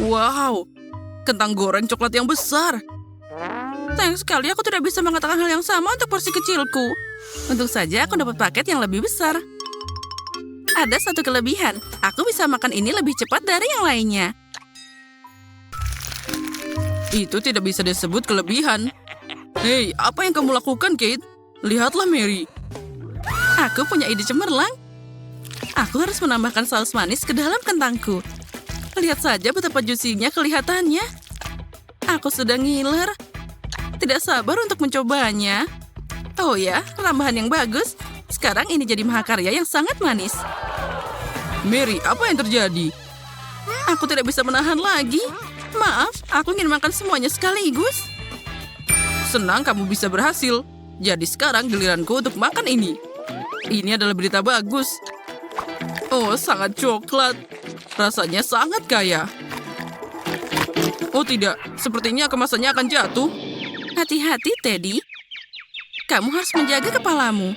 Wow, kentang goreng coklat yang besar. Sayang sekali aku tidak bisa mengatakan hal yang sama untuk porsi kecilku. Untung saja aku dapat paket yang lebih besar. Ada satu kelebihan, aku bisa makan ini lebih cepat dari yang lainnya. Itu tidak bisa disebut kelebihan. Hei, apa yang kamu lakukan, Kate? Lihatlah Mary. Aku punya ide cemerlang. Aku harus menambahkan saus manis ke dalam kentangku. Lihat saja betapa juicy-nya kelihatannya. Aku sudah ngiler. Tidak sabar untuk mencobanya. Oh ya, tambahan yang bagus. Sekarang ini jadi mahakarya yang sangat manis. Mary, apa yang terjadi? Aku tidak bisa menahan lagi. Maaf, aku ingin makan semuanya sekaligus. Senang kamu bisa berhasil. Jadi sekarang giliranku untuk makan ini. Ini adalah berita bagus. Oh, sangat coklat. Rasanya sangat kaya. Oh tidak, sepertinya kemasannya akan jatuh. Hati-hati, Teddy. Kamu harus menjaga kepalamu.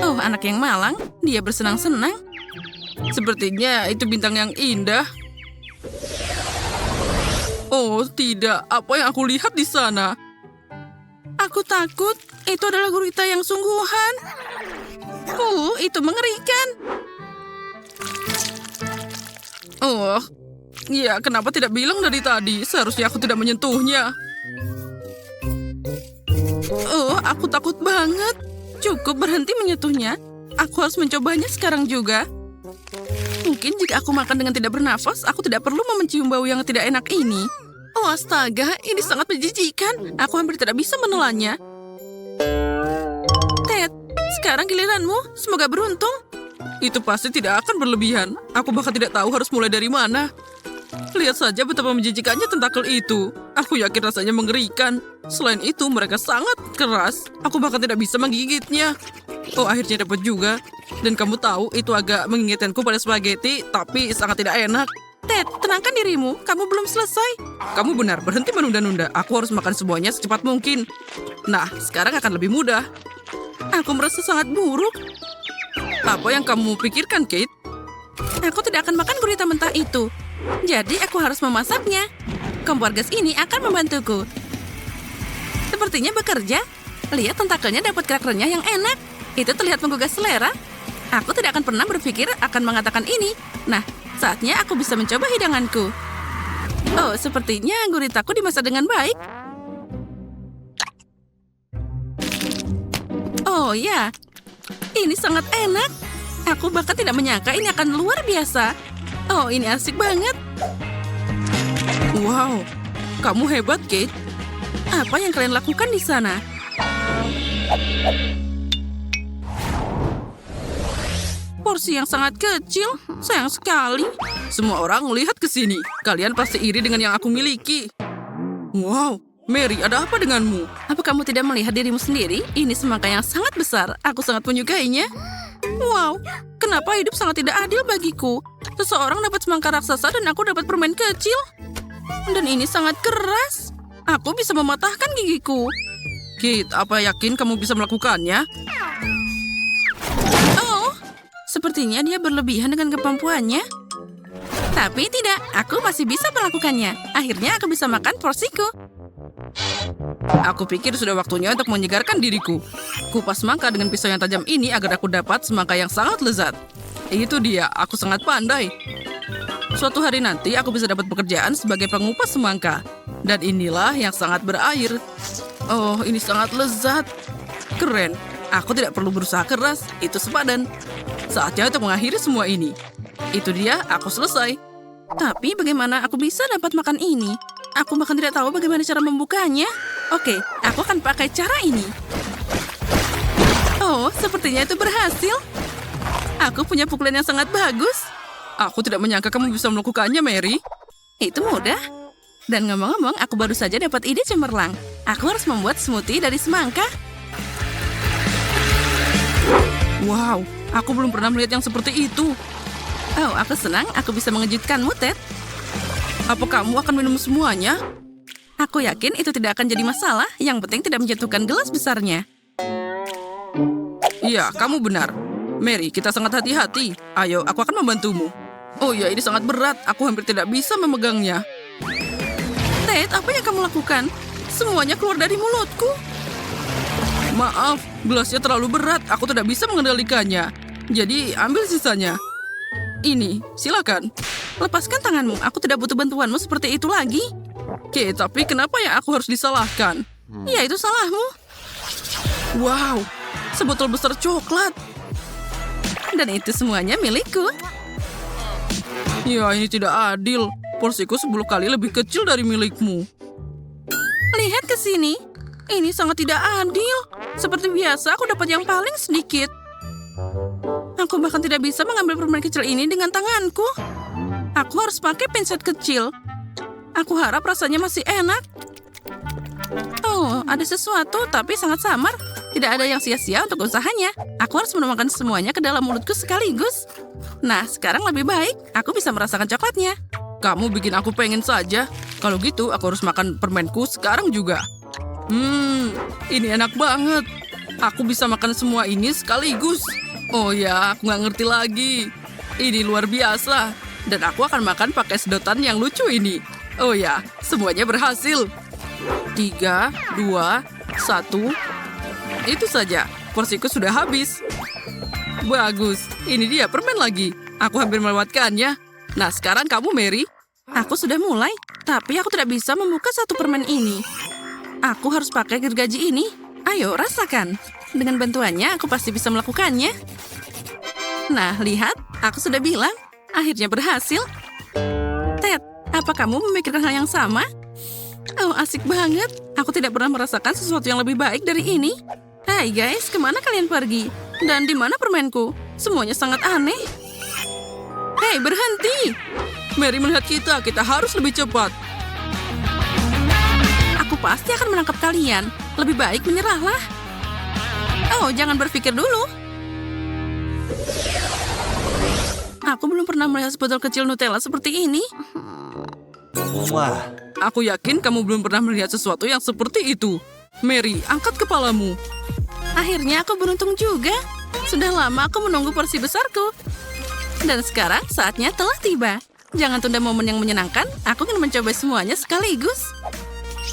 Oh, anak yang malang. Dia bersenang-senang. Sepertinya itu bintang yang indah. Oh, tidak. Apa yang aku lihat di sana? Aku takut. Itu adalah gurita yang sungguhan. Itu mengerikan. Oh, ya kenapa tidak bilang dari tadi? Seharusnya aku tidak menyentuhnya. Oh, aku takut banget. Cukup berhenti menyentuhnya. Aku harus mencobanya sekarang juga. Mungkin jika aku makan dengan tidak bernafas, aku tidak perlu mencium bau yang tidak enak ini. Oh astaga, ini sangat menjijikan. Aku hampir tidak bisa menelannya. Ted, sekarang giliranmu. Semoga beruntung. Itu pasti tidak akan berlebihan. Aku bahkan tidak tahu harus mulai dari mana. Lihat saja betapa menjijikannya tentakel itu. Aku yakin rasanya mengerikan. Selain itu, mereka sangat keras. Aku bahkan tidak bisa menggigitnya. Oh, akhirnya dapat juga. Dan kamu tahu, itu agak mengingatkanku pada spaghetti, tapi sangat tidak enak. Ted, tenangkan dirimu. Kamu belum selesai. Kamu benar, berhenti menunda-nunda. Aku harus makan semuanya secepat mungkin. Nah, sekarang akan lebih mudah. Aku merasa sangat buruk. Apa yang kamu pikirkan, Kate? Aku tidak akan makan gurita mentah itu. Jadi aku harus memasaknya. Kompor gas ini akan membantuku. Sepertinya bekerja. Lihat tentakelnya dapat kerak renyah yang enak. Itu terlihat menggugah selera. Aku tidak akan pernah berpikir akan mengatakan ini. Nah, saatnya aku bisa mencoba hidanganku. Oh, sepertinya guritaku dimasak dengan baik. Oh ya, ini sangat enak. Aku bahkan tidak menyangka ini akan luar biasa. Oh, ini asik banget. Wow, kamu hebat, Kate. Apa yang kalian lakukan di sana? Porsi yang sangat kecil, sayang sekali. Semua orang melihat ke sini. Kalian pasti iri dengan yang aku miliki. Wow, Mary, ada apa denganmu? Apa kamu tidak melihat dirimu sendiri? Ini semangka yang sangat besar. Aku sangat menyukainya. Wow, kenapa hidup sangat tidak adil bagiku? Seseorang dapat semangka raksasa dan aku dapat permen kecil. Dan ini sangat keras. Aku bisa mematahkan gigiku. Kate, apa yakin kamu bisa melakukannya? Oh, sepertinya dia berlebihan dengan kemampuannya. Tapi tidak, aku masih bisa melakukannya. Akhirnya aku bisa makan porsiku. Aku pikir sudah waktunya untuk menyegarkan diriku. Kupas semangka dengan pisau yang tajam ini agar aku dapat semangka yang sangat lezat. Itu dia, aku sangat pandai. Suatu hari nanti aku bisa dapat pekerjaan sebagai pengupas semangka. Dan inilah yang sangat berair. Oh, ini sangat lezat. Keren. Aku tidak perlu berusaha keras, itu sepadan. Saatnya untuk mengakhiri semua ini. Itu dia, aku selesai. Tapi bagaimana aku bisa dapat makan ini? Aku bahkan tidak tahu bagaimana cara membukanya. Oke, aku akan pakai cara ini. Oh, sepertinya itu berhasil. Aku punya pukulan yang sangat bagus. Aku tidak menyangka kamu bisa melakukannya, Mary. Itu mudah. Dan ngomong-ngomong, aku baru saja dapat ide cemerlang. Aku harus membuat smoothie dari semangka. Wow, aku belum pernah melihat yang seperti itu. Oh, aku senang aku bisa mengejutkanmu, Ted. Apa kamu akan minum semuanya? Aku yakin itu tidak akan jadi masalah. Yang penting tidak menjatuhkan gelas besarnya. Iya, kamu benar. Mary, kita sangat hati-hati. Ayo, aku akan membantumu. Oh ya, ini sangat berat. Aku hampir tidak bisa memegangnya. Ted, apa yang kamu lakukan? Semuanya keluar dari mulutku. Maaf, gelasnya terlalu berat. Aku tidak bisa mengendalikannya. Jadi, ambil sisanya. Ini, silakan. Lepaskan tanganmu. Aku tidak butuh bantuanmu seperti itu lagi. Oke, tapi kenapa ya aku harus disalahkan? Ya, itu salahmu. Wow, sebotol besar coklat. Dan itu semuanya milikku. Ya, ini tidak adil. Porsiku 10 kali lebih kecil dari milikmu. Lihat ke sini. Ini sangat tidak adil. Seperti biasa, aku dapat yang paling sedikit. Aku bahkan tidak bisa mengambil permen kecil ini dengan tanganku. Aku harus pakai pinset kecil. Aku harap rasanya masih enak. Oh, ada sesuatu tapi sangat samar. Tidak ada yang sia-sia untuk usahanya. Aku harus menuangkan semuanya ke dalam mulutku sekaligus. Nah, sekarang lebih baik. Aku bisa merasakan coklatnya. Kamu bikin aku pengen saja. Kalau gitu, aku harus makan permenku sekarang juga. Ini enak banget. Aku bisa makan semua ini sekaligus. Oh ya, aku nggak ngerti lagi. Ini luar biasa. Dan aku akan makan pakai sedotan yang lucu ini. Oh ya, semuanya berhasil. 3, 2, 1. Itu saja, porsiku sudah habis. Bagus, ini dia permen lagi. Aku hampir melewatkannya. Nah, sekarang kamu, Mary. Aku sudah mulai, tapi aku tidak bisa membuka satu permen ini. Aku harus pakai gergaji ini. Ayo, rasakan. Dengan bantuannya, aku pasti bisa melakukannya. Nah, lihat. Aku sudah bilang. Akhirnya berhasil. Ted, apa kamu memikirkan hal yang sama? Oh, asik banget. Aku tidak pernah merasakan sesuatu yang lebih baik dari ini. Hai guys, kemana kalian pergi? Dan di mana permenku? Semuanya sangat aneh. Hei, berhenti. Mary melihat kita harus lebih cepat. Aku pasti akan menangkap kalian. Lebih baik menyerahlah. Oh, jangan berpikir dulu. Aku belum pernah melihat sebotol kecil Nutella seperti ini. Wah. Aku yakin kamu belum pernah melihat sesuatu yang seperti itu. Mary, angkat kepalamu. Akhirnya aku beruntung juga. Sudah lama aku menunggu porsi besarku. Dan sekarang saatnya telah tiba. Jangan tunda momen yang menyenangkan. Aku ingin mencoba semuanya sekaligus.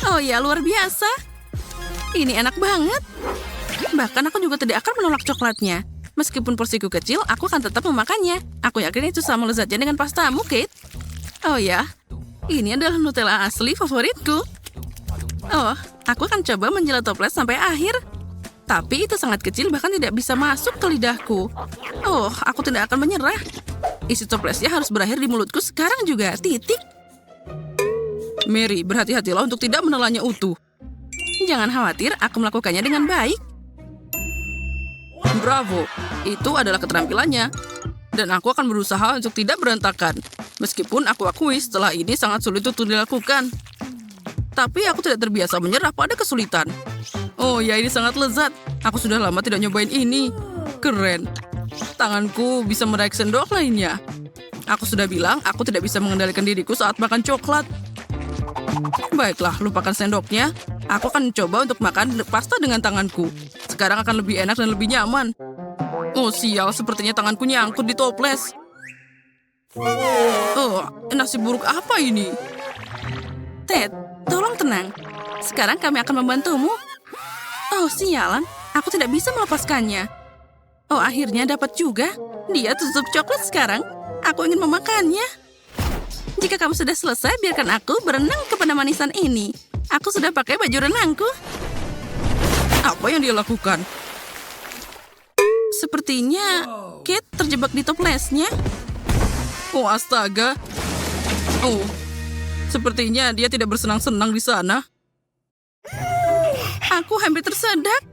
Oh ya, luar biasa. Ini enak banget. Bahkan aku juga tidak akan menolak coklatnya. Meskipun porsiku kecil, aku akan tetap memakannya. Aku yakin itu sama lezatnya dengan pastamu, Kate. Oh ya, ini adalah Nutella asli favoritku. Oh, aku akan coba menjelat toples sampai akhir. Tapi itu sangat kecil, bahkan tidak bisa masuk ke lidahku. Oh, aku tidak akan menyerah. Isi toplesnya harus berakhir di mulutku sekarang juga. Titik. Mary, berhati-hatilah untuk tidak menelannya utuh. Jangan khawatir, aku melakukannya dengan baik. Bravo, itu adalah keterampilannya. Dan aku akan berusaha untuk tidak berantakan. Meskipun aku akui setelah ini sangat sulit untuk dilakukan. Tapi aku tidak terbiasa menyerah pada kesulitan. Oh ya, ini sangat lezat. Aku sudah lama tidak nyobain ini. Keren. Tanganku bisa meraih sendok lainnya. Aku sudah bilang aku tidak bisa mengendalikan diriku saat makan coklat. Baiklah, lupakan sendoknya. Aku akan coba untuk makan pasta dengan tanganku. Sekarang akan lebih enak dan lebih nyaman. Oh sial, sepertinya tanganku nyangkut di toples. Oh, nasi buruk apa ini? Ted, tolong tenang. Sekarang kami akan membantumu. Oh sialan, aku tidak bisa melepaskannya. Oh, akhirnya dapat juga. Dia tutup coklat sekarang. Aku ingin memakannya. Jika kamu sudah selesai, biarkan aku berenang kepada manisan ini. Aku sudah pakai baju renangku. Apa yang dia lakukan? Sepertinya Kate terjebak di toplesnya. Oh, astaga. Oh, sepertinya dia tidak bersenang-senang di sana. Aku hampir tersedak.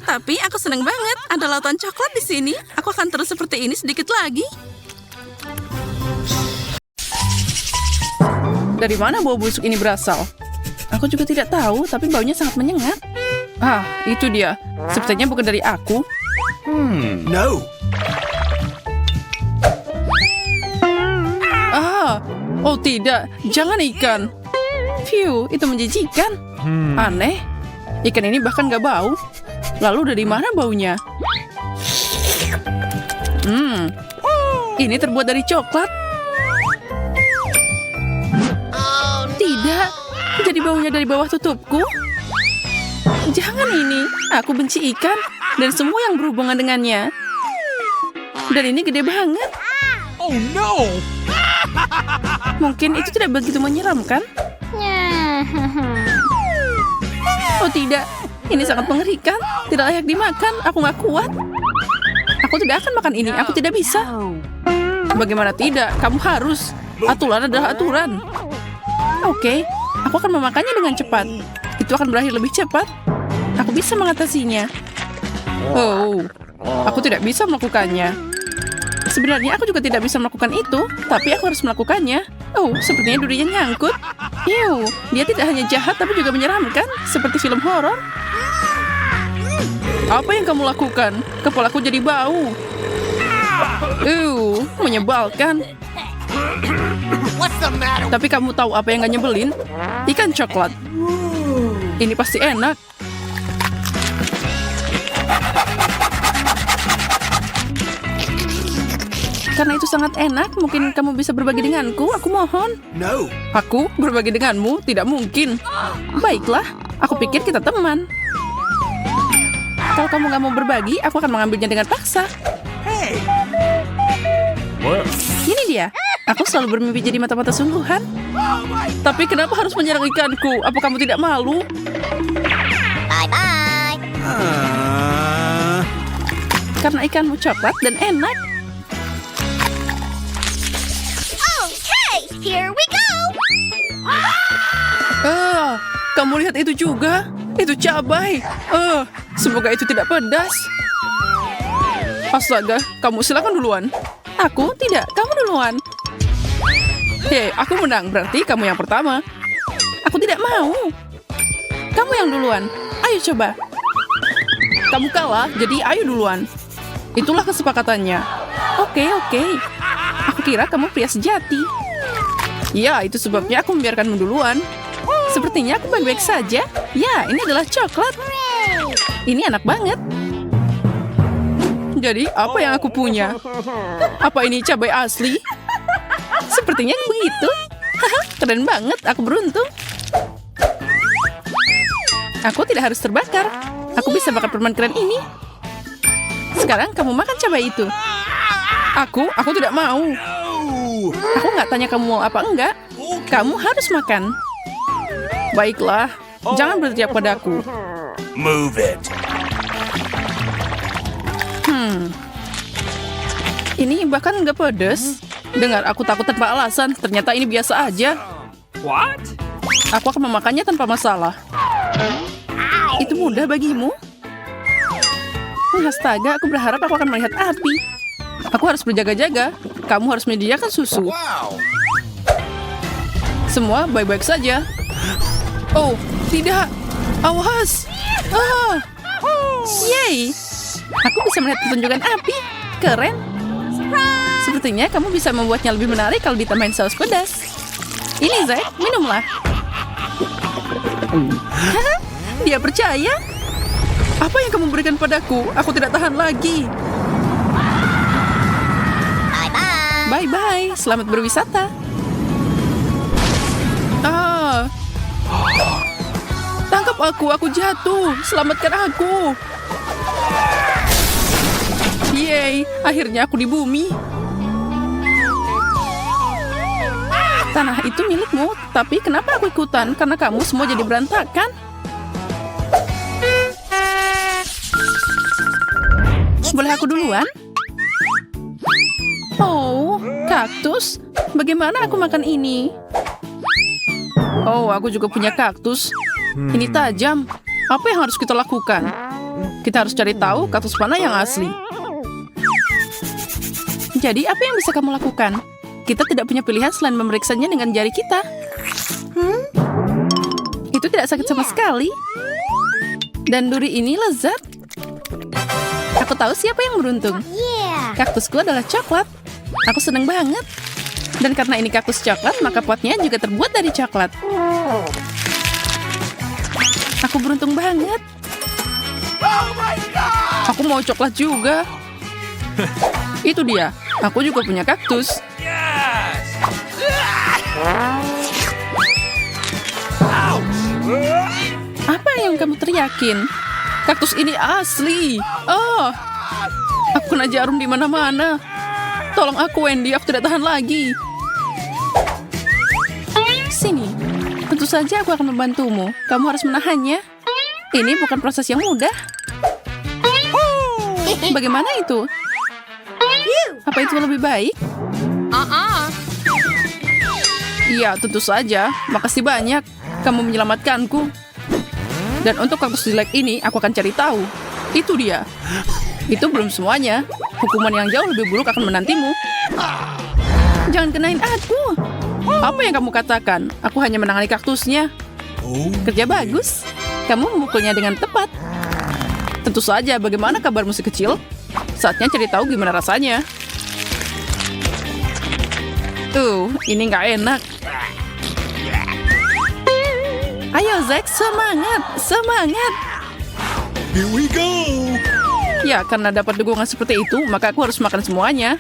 Tapi aku senang banget. Ada lautan coklat di sini. Aku akan terus seperti ini sedikit lagi. Dari mana bau busuk ini berasal? Aku juga tidak tahu, tapi baunya sangat menyengat. Ah, itu dia. Sepertinya bukan dari aku. No. Ah, oh tidak. Jangan ikan. Phew, itu menjijikan. Aneh. Ikan ini bahkan gak bau. Lalu dari mana baunya? Ini terbuat dari coklat. Tidak, Jadi baunya dari bawah tutupku? Jangan ini. Aku benci ikan dan semua yang berhubungan dengannya. Dan ini gede banget. Oh no! Mungkin itu tidak begitu menyeramkan? Oh tidak, ini sangat mengerikan. Tidak layak dimakan, aku nggak kuat. Aku tidak akan makan ini, aku tidak bisa. Bagaimana tidak, kamu harus. Aturan adalah aturan. Oke, aku akan memakannya dengan cepat. Itu akan berakhir lebih cepat. Aku bisa mengatasinya. Oh, aku tidak bisa melakukannya. Sebenarnya aku juga tidak bisa melakukan itu, tapi aku harus melakukannya. Oh, sepertinya durinya nyangkut. Ew, dia tidak hanya jahat tapi juga menyeramkan, seperti film horor. Apa yang kamu lakukan? Kepalaku jadi bau. Menyebalkan. What's the matter? Tapi kamu tahu apa yang gak nyebelin? Ikan coklat. Ini pasti enak. Karena itu sangat enak, mungkin kamu bisa berbagi denganku, aku mohon. No. Aku berbagi denganmu? Tidak mungkin. Baiklah, aku pikir kita teman. Kalau kamu gak mau berbagi, aku akan mengambilnya dengan paksa. Hey. Ini dia. Aku selalu bermimpi jadi mata-mata sungguhan. Tapi kenapa harus menyerang ikanku? Apa kamu tidak malu? Bye-bye. Karena ikanmu coklat dan enak. Okay, here we go. Kamu lihat itu juga? Itu cabai. Semoga itu tidak pedas. Astaga, kamu silakan duluan. Aku tidak, kamu duluan. Hei, aku menang, berarti kamu yang pertama. Aku tidak mau. Kamu yang duluan. Ayo coba. Kamu kalah, jadi ayo duluan. Itulah kesepakatannya. Oke. Aku kira kamu pria sejati. Ya, itu sebabnya aku membiarkanmu duluan. Sepertinya aku baik-baik saja. Ya, ini adalah coklat. Ini enak banget. Jadi, apa yang aku punya? Apa ini cabai asli? Sepertinya begitu. Keren banget, aku beruntung. Aku tidak harus terbakar. Aku bisa bakar permen keren ini. Sekarang kamu makan cabai itu. Aku tidak mau. Aku nggak tanya kamu mau apa enggak. Kamu harus makan. Baiklah, jangan berteriak padaku. Move it. Ini bahkan nggak pedes. Dengar, aku takut tanpa alasan. Ternyata ini biasa aja. What? Aku akan memakannya tanpa masalah. Itu mudah bagimu? Astaga, aku berharap aku akan melihat api. Aku harus berjaga-jaga. Kamu harus menyediakan susu. Wow. Semua baik-baik saja. Oh, tidak. Awas. Yeay. Aku bisa melihat pertunjukan api. Keren. Sepertinya kamu bisa membuatnya lebih menarik kalau ditambahin saus pedas. Ini, Zack, minumlah. Dia percaya. Apa yang kamu berikan padaku? Aku tidak tahan lagi. Bye-bye. Bye-bye. Selamat berwisata. Tangkap aku jatuh. Selamatkan aku. Yeay, akhirnya aku di bumi. Tanah itu milikmu, tapi kenapa aku ikutan? Karena kamu semua jadi berantakan. Boleh aku duluan? Oh, kaktus. Bagaimana aku makan ini? Oh, aku juga punya kaktus. Ini tajam. Apa yang harus kita lakukan? Kita harus cari tahu kaktus mana yang asli. Jadi, apa yang bisa kamu lakukan? Kita tidak punya pilihan selain memeriksanya dengan jari kita. Itu tidak sakit sama sekali. Dan duri ini lezat. Aku tahu siapa yang beruntung. Yeah. Kaktusku adalah coklat. Aku senang banget. Dan karena ini kaktus coklat, maka potnya juga terbuat dari coklat. Aku beruntung banget. Aku mau coklat juga. Itu dia. Aku juga punya kaktus. Yes. Ow. teriakin. Kaktus ini asli. Oh, aku kena jarum di mana-mana. Tolong aku, Wendy. Aku tidak tahan lagi. Sini. Tentu saja aku akan membantumu. Kamu harus menahannya. Ini bukan proses yang mudah. Bagaimana itu? Apa itu lebih baik? Iya, tentu saja. Makasih banyak. Kamu menyelamatkanku. Dan untuk kaktus jelek ini, aku akan cari tahu. Itu dia. Itu belum semuanya. Hukuman yang jauh lebih buruk akan menantimu. Jangan kenain aku. Apa yang kamu katakan? Aku hanya menangani kaktusnya. Kerja bagus. Kamu memukulnya dengan tepat. Tentu saja, bagaimana kabarmu si kecil? Saatnya cari tahu gimana rasanya. Ini nggak enak. Ayo, Zack, semangat, semangat. Here we go. Ya, karena dapat dukungan seperti itu, maka aku harus makan semuanya.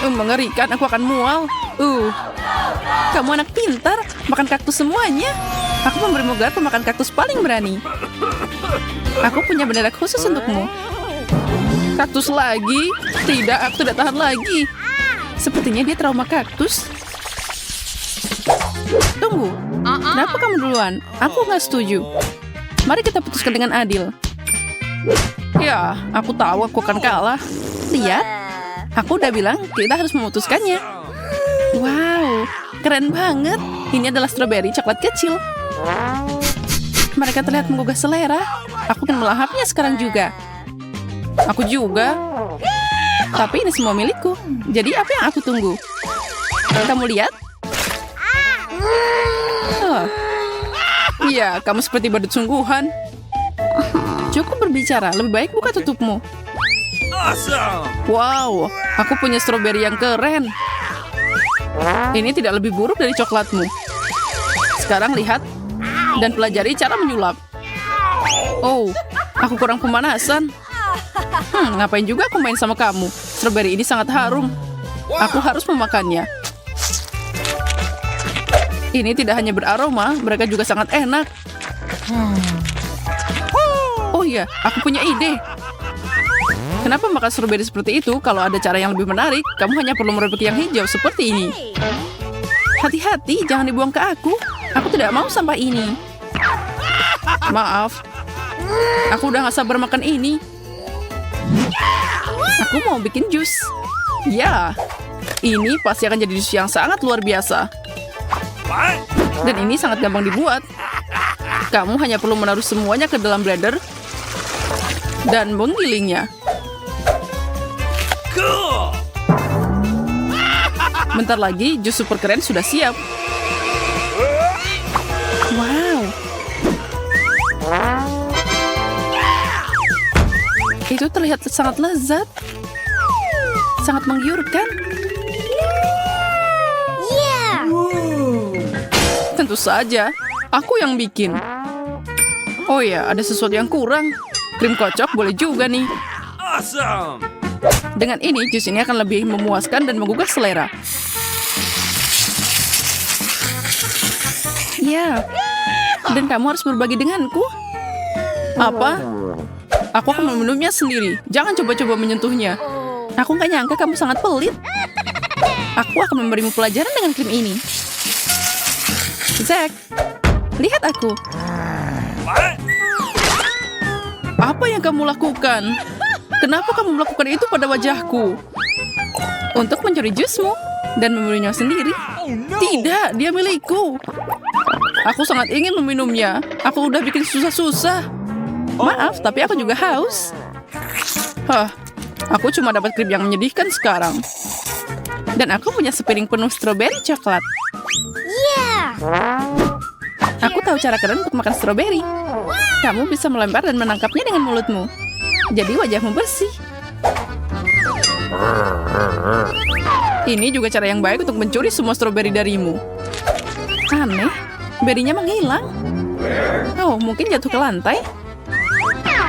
Mengerikan, aku akan mual. Kamu anak pintar, makan kaktus semuanya. Aku memberimu gelar pemakan kaktus paling berani. Aku punya bendera khusus untukmu. Kaktus lagi? Tidak, aku tidak tahan lagi. Sepertinya dia trauma kaktus. Tunggu, kenapa kamu duluan? Aku nggak setuju. Mari kita putuskan dengan adil. Ya, aku tahu aku akan kalah. Lihat, aku udah bilang kita harus memutuskannya. Wow, keren banget. Ini adalah stroberi coklat kecil. Mereka terlihat menggugah selera. Aku akan melahapnya sekarang juga. Aku juga. Tapi ini semua milikku. Jadi apa yang aku tunggu? Kamu lihat? Iya, kamu seperti badut sungguhan. Cukup berbicara, lebih baik buka tutupmu. Awesome. Wow, aku punya stroberi yang keren. Ini tidak lebih buruk dari coklatmu. Sekarang lihat dan pelajari cara menyulap. Oh, aku kurang pemanasan. Ngapain juga aku main sama kamu? Stroberi ini sangat harum. Aku harus memakannya. Ini tidak hanya beraroma, mereka juga sangat enak. Oh iya, aku punya ide. Kenapa makan stroberi seperti itu? Kalau ada cara yang lebih menarik, kamu hanya perlu merobek yang hijau seperti ini. Hati-hati, jangan dibuang ke aku. Aku tidak mau sampah ini. Maaf. Aku udah gak sabar makan ini. Aku mau bikin jus. Ya, ini pasti akan jadi jus yang sangat luar biasa. Dan ini sangat gampang dibuat. Kamu hanya perlu menaruh semuanya ke dalam blender dan menggilingnya. Cool. Bentar lagi, jus super keren sudah siap. Wow. Itu terlihat sangat lezat. Sangat menggiurkan. Yeah! Tentu saja, aku yang bikin. Oh ya, ada sesuatu yang kurang. Krim kocok boleh juga nih. Awesome. Dengan ini, jus ini akan lebih memuaskan dan menggugah selera. Ya, dan kamu harus berbagi denganku. Apa? Aku akan meminumnya sendiri. Jangan coba-coba menyentuhnya. Aku nggak nyangka kamu sangat pelit. Aku akan memberimu pelajaran dengan krim ini. Zack, lihat aku. Apa yang kamu lakukan? Kenapa kamu melakukan itu pada wajahku? Untuk mencuri jusmu dan meminumnya sendiri? Tidak, dia milikku. Aku sangat ingin meminumnya. Aku udah bikin susah-susah. Maaf, tapi aku juga haus. Aku cuma dapat krim yang menyedihkan sekarang. Dan aku punya sepiring penuh stroberi coklat. Yeah! Aku tahu cara keren untuk makan stroberi. Kamu bisa melempar dan menangkapnya dengan mulutmu. Jadi wajahmu bersih. Ini juga cara yang baik untuk mencuri semua stroberi darimu. Aneh, berinya menghilang. Oh, mungkin jatuh ke lantai.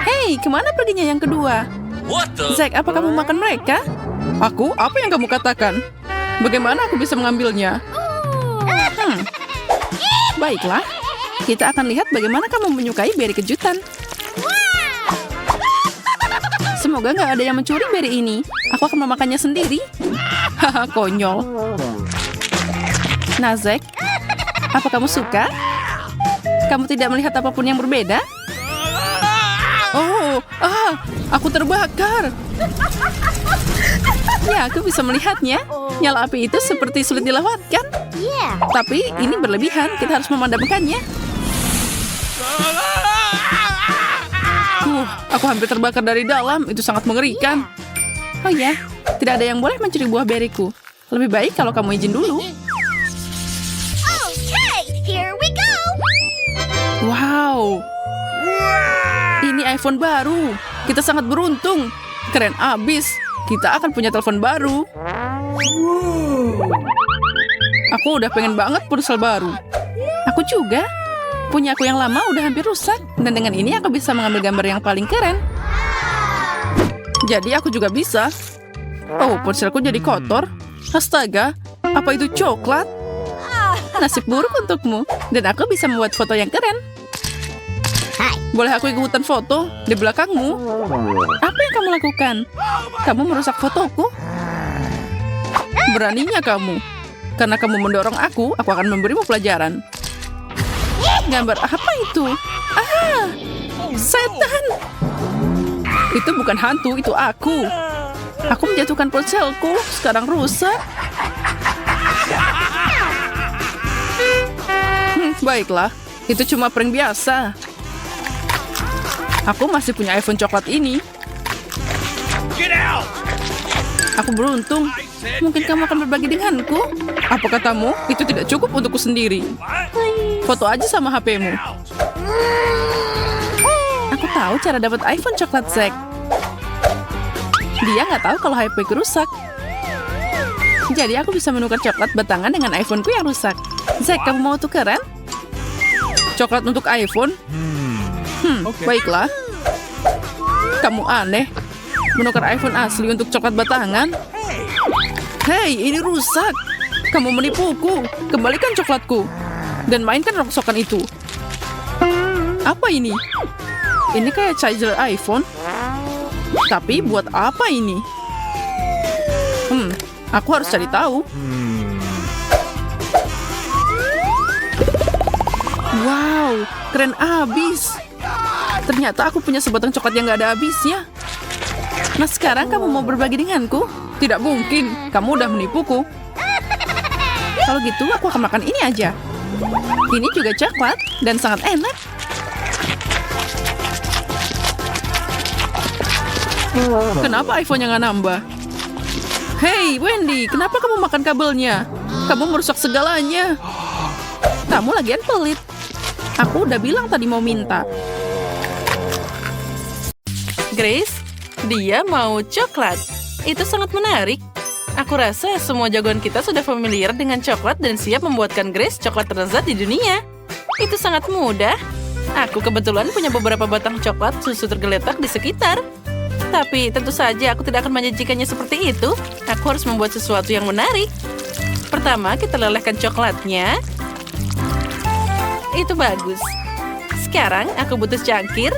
Hei, kemana perginya yang kedua? What the? Zack, apa kamu makan mereka? Aku? Apa yang kamu katakan? Bagaimana aku bisa mengambilnya? Baiklah. Kita akan lihat bagaimana kamu menyukai beri kejutan. Semoga nggak ada yang mencuri beri ini. Aku akan memakannya sendiri. Haha, konyol. Nah, Zack, apa kamu suka? Kamu tidak melihat apapun yang berbeda? Oh, aku terbakar. Ya, aku bisa melihatnya. Nyala api itu seperti sulit dilewatkan. Yeah. Tapi ini berlebihan, kita harus memadamkannya. Aku hampir terbakar dari dalam, itu sangat mengerikan. Oh ya, tidak ada yang boleh mencuri buah beriku. Lebih baik kalau kamu izin dulu. Okay, here we go. Wow, ini iPhone baru. Kita sangat beruntung. Keren abis. Kita akan punya telepon baru. Aku udah pengen banget ponsel baru. Aku juga. Punya aku yang lama udah hampir rusak. Dan dengan ini aku bisa mengambil gambar yang paling keren. Jadi aku juga bisa. Oh, ponselku jadi kotor. Astaga, apa itu coklat? Nasib buruk untukmu. Dan aku bisa membuat foto yang keren. Boleh aku ikutan foto di belakangmu? Apa yang kamu lakukan? Kamu merusak fotoku? Beraninya kamu. Karena kamu mendorong aku akan memberimu pelajaran. Gambar apa itu? Setan! Itu bukan hantu, itu aku. Aku menjatuhkan ponselku, sekarang rusak. Baiklah, itu cuma prank biasa. Aku masih punya iPhone coklat ini. Get out! Aku beruntung. Mungkin kamu akan berbagi denganku. Apa katamu? Itu tidak cukup untukku sendiri. Foto aja sama HP-mu. Aku tahu cara dapat iPhone coklat, Zack. Dia nggak tahu kalau HP-ku rusak. Jadi aku bisa menukar coklat batangan dengan iPhone-ku yang rusak. Zack, kamu mau tukeran? Coklat untuk iPhone? Baiklah. Kamu aneh. Menukar iPhone asli untuk coklat batangan? Hei, ini rusak. Kamu menipuku. Kembalikan coklatku. Dan mainkan rongsokan itu. Apa ini? Ini kayak charger iPhone. Tapi buat apa ini? Aku harus cari tahu. Wow, keren abis. Ternyata aku punya sebatang coklat yang gak ada habisnya. Nah, sekarang kamu mau berbagi denganku? Tidak mungkin, kamu udah menipuku. Kalau gitu, aku akan makan ini aja. Ini juga coklat dan sangat enak. Kenapa iPhone-nya nggak nambah? Hey, Wendy, kenapa kamu makan kabelnya? Kamu merusak segalanya. Kamu lagian pelit. Aku udah bilang tadi mau minta. Grace, dia mau coklat. Itu sangat menarik. Aku rasa semua jagoan kita sudah familiar dengan coklat dan siap membuatkan Grace coklat terlezat di dunia. Itu sangat mudah. Aku kebetulan punya beberapa batang coklat susu tergeletak di sekitar. Tapi tentu saja aku tidak akan menyajikannya seperti itu. Aku harus membuat sesuatu yang menarik. Pertama, kita lelehkan coklatnya. Itu bagus. Sekarang aku butuh cangkir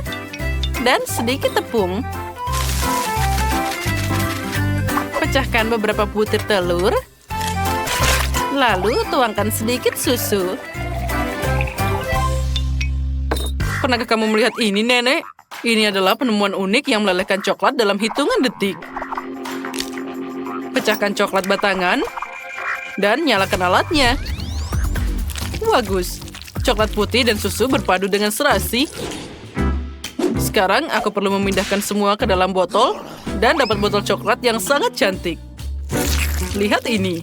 dan sedikit tepung. Pecahkan beberapa butir telur. Lalu tuangkan sedikit susu. Pernahkah kamu melihat ini, Nenek? Ini adalah penemuan unik yang melelehkan coklat dalam hitungan detik. Pecahkan coklat batangan dan nyalakan alatnya. Bagus. Coklat putih dan susu berpadu dengan serasi. Sekarang aku perlu memindahkan semua ke dalam botol dan dapat botol coklat yang sangat cantik. Lihat ini.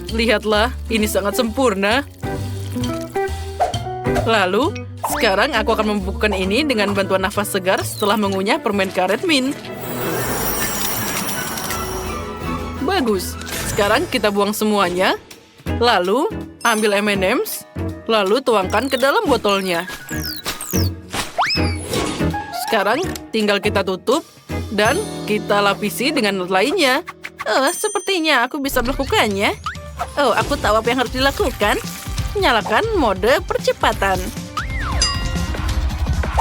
Lihatlah, ini sangat sempurna. Lalu, sekarang aku akan membubukkan ini dengan bantuan nafas segar setelah mengunyah permen karet mint. Bagus. Sekarang kita buang semuanya. Lalu, ambil M&M's. Lalu tuangkan ke dalam botolnya. Sekarang tinggal kita tutup dan kita lapisi dengan lainnya. Sepertinya aku bisa melakukannya. Oh, aku tahu apa yang harus dilakukan. Nyalakan mode percepatan.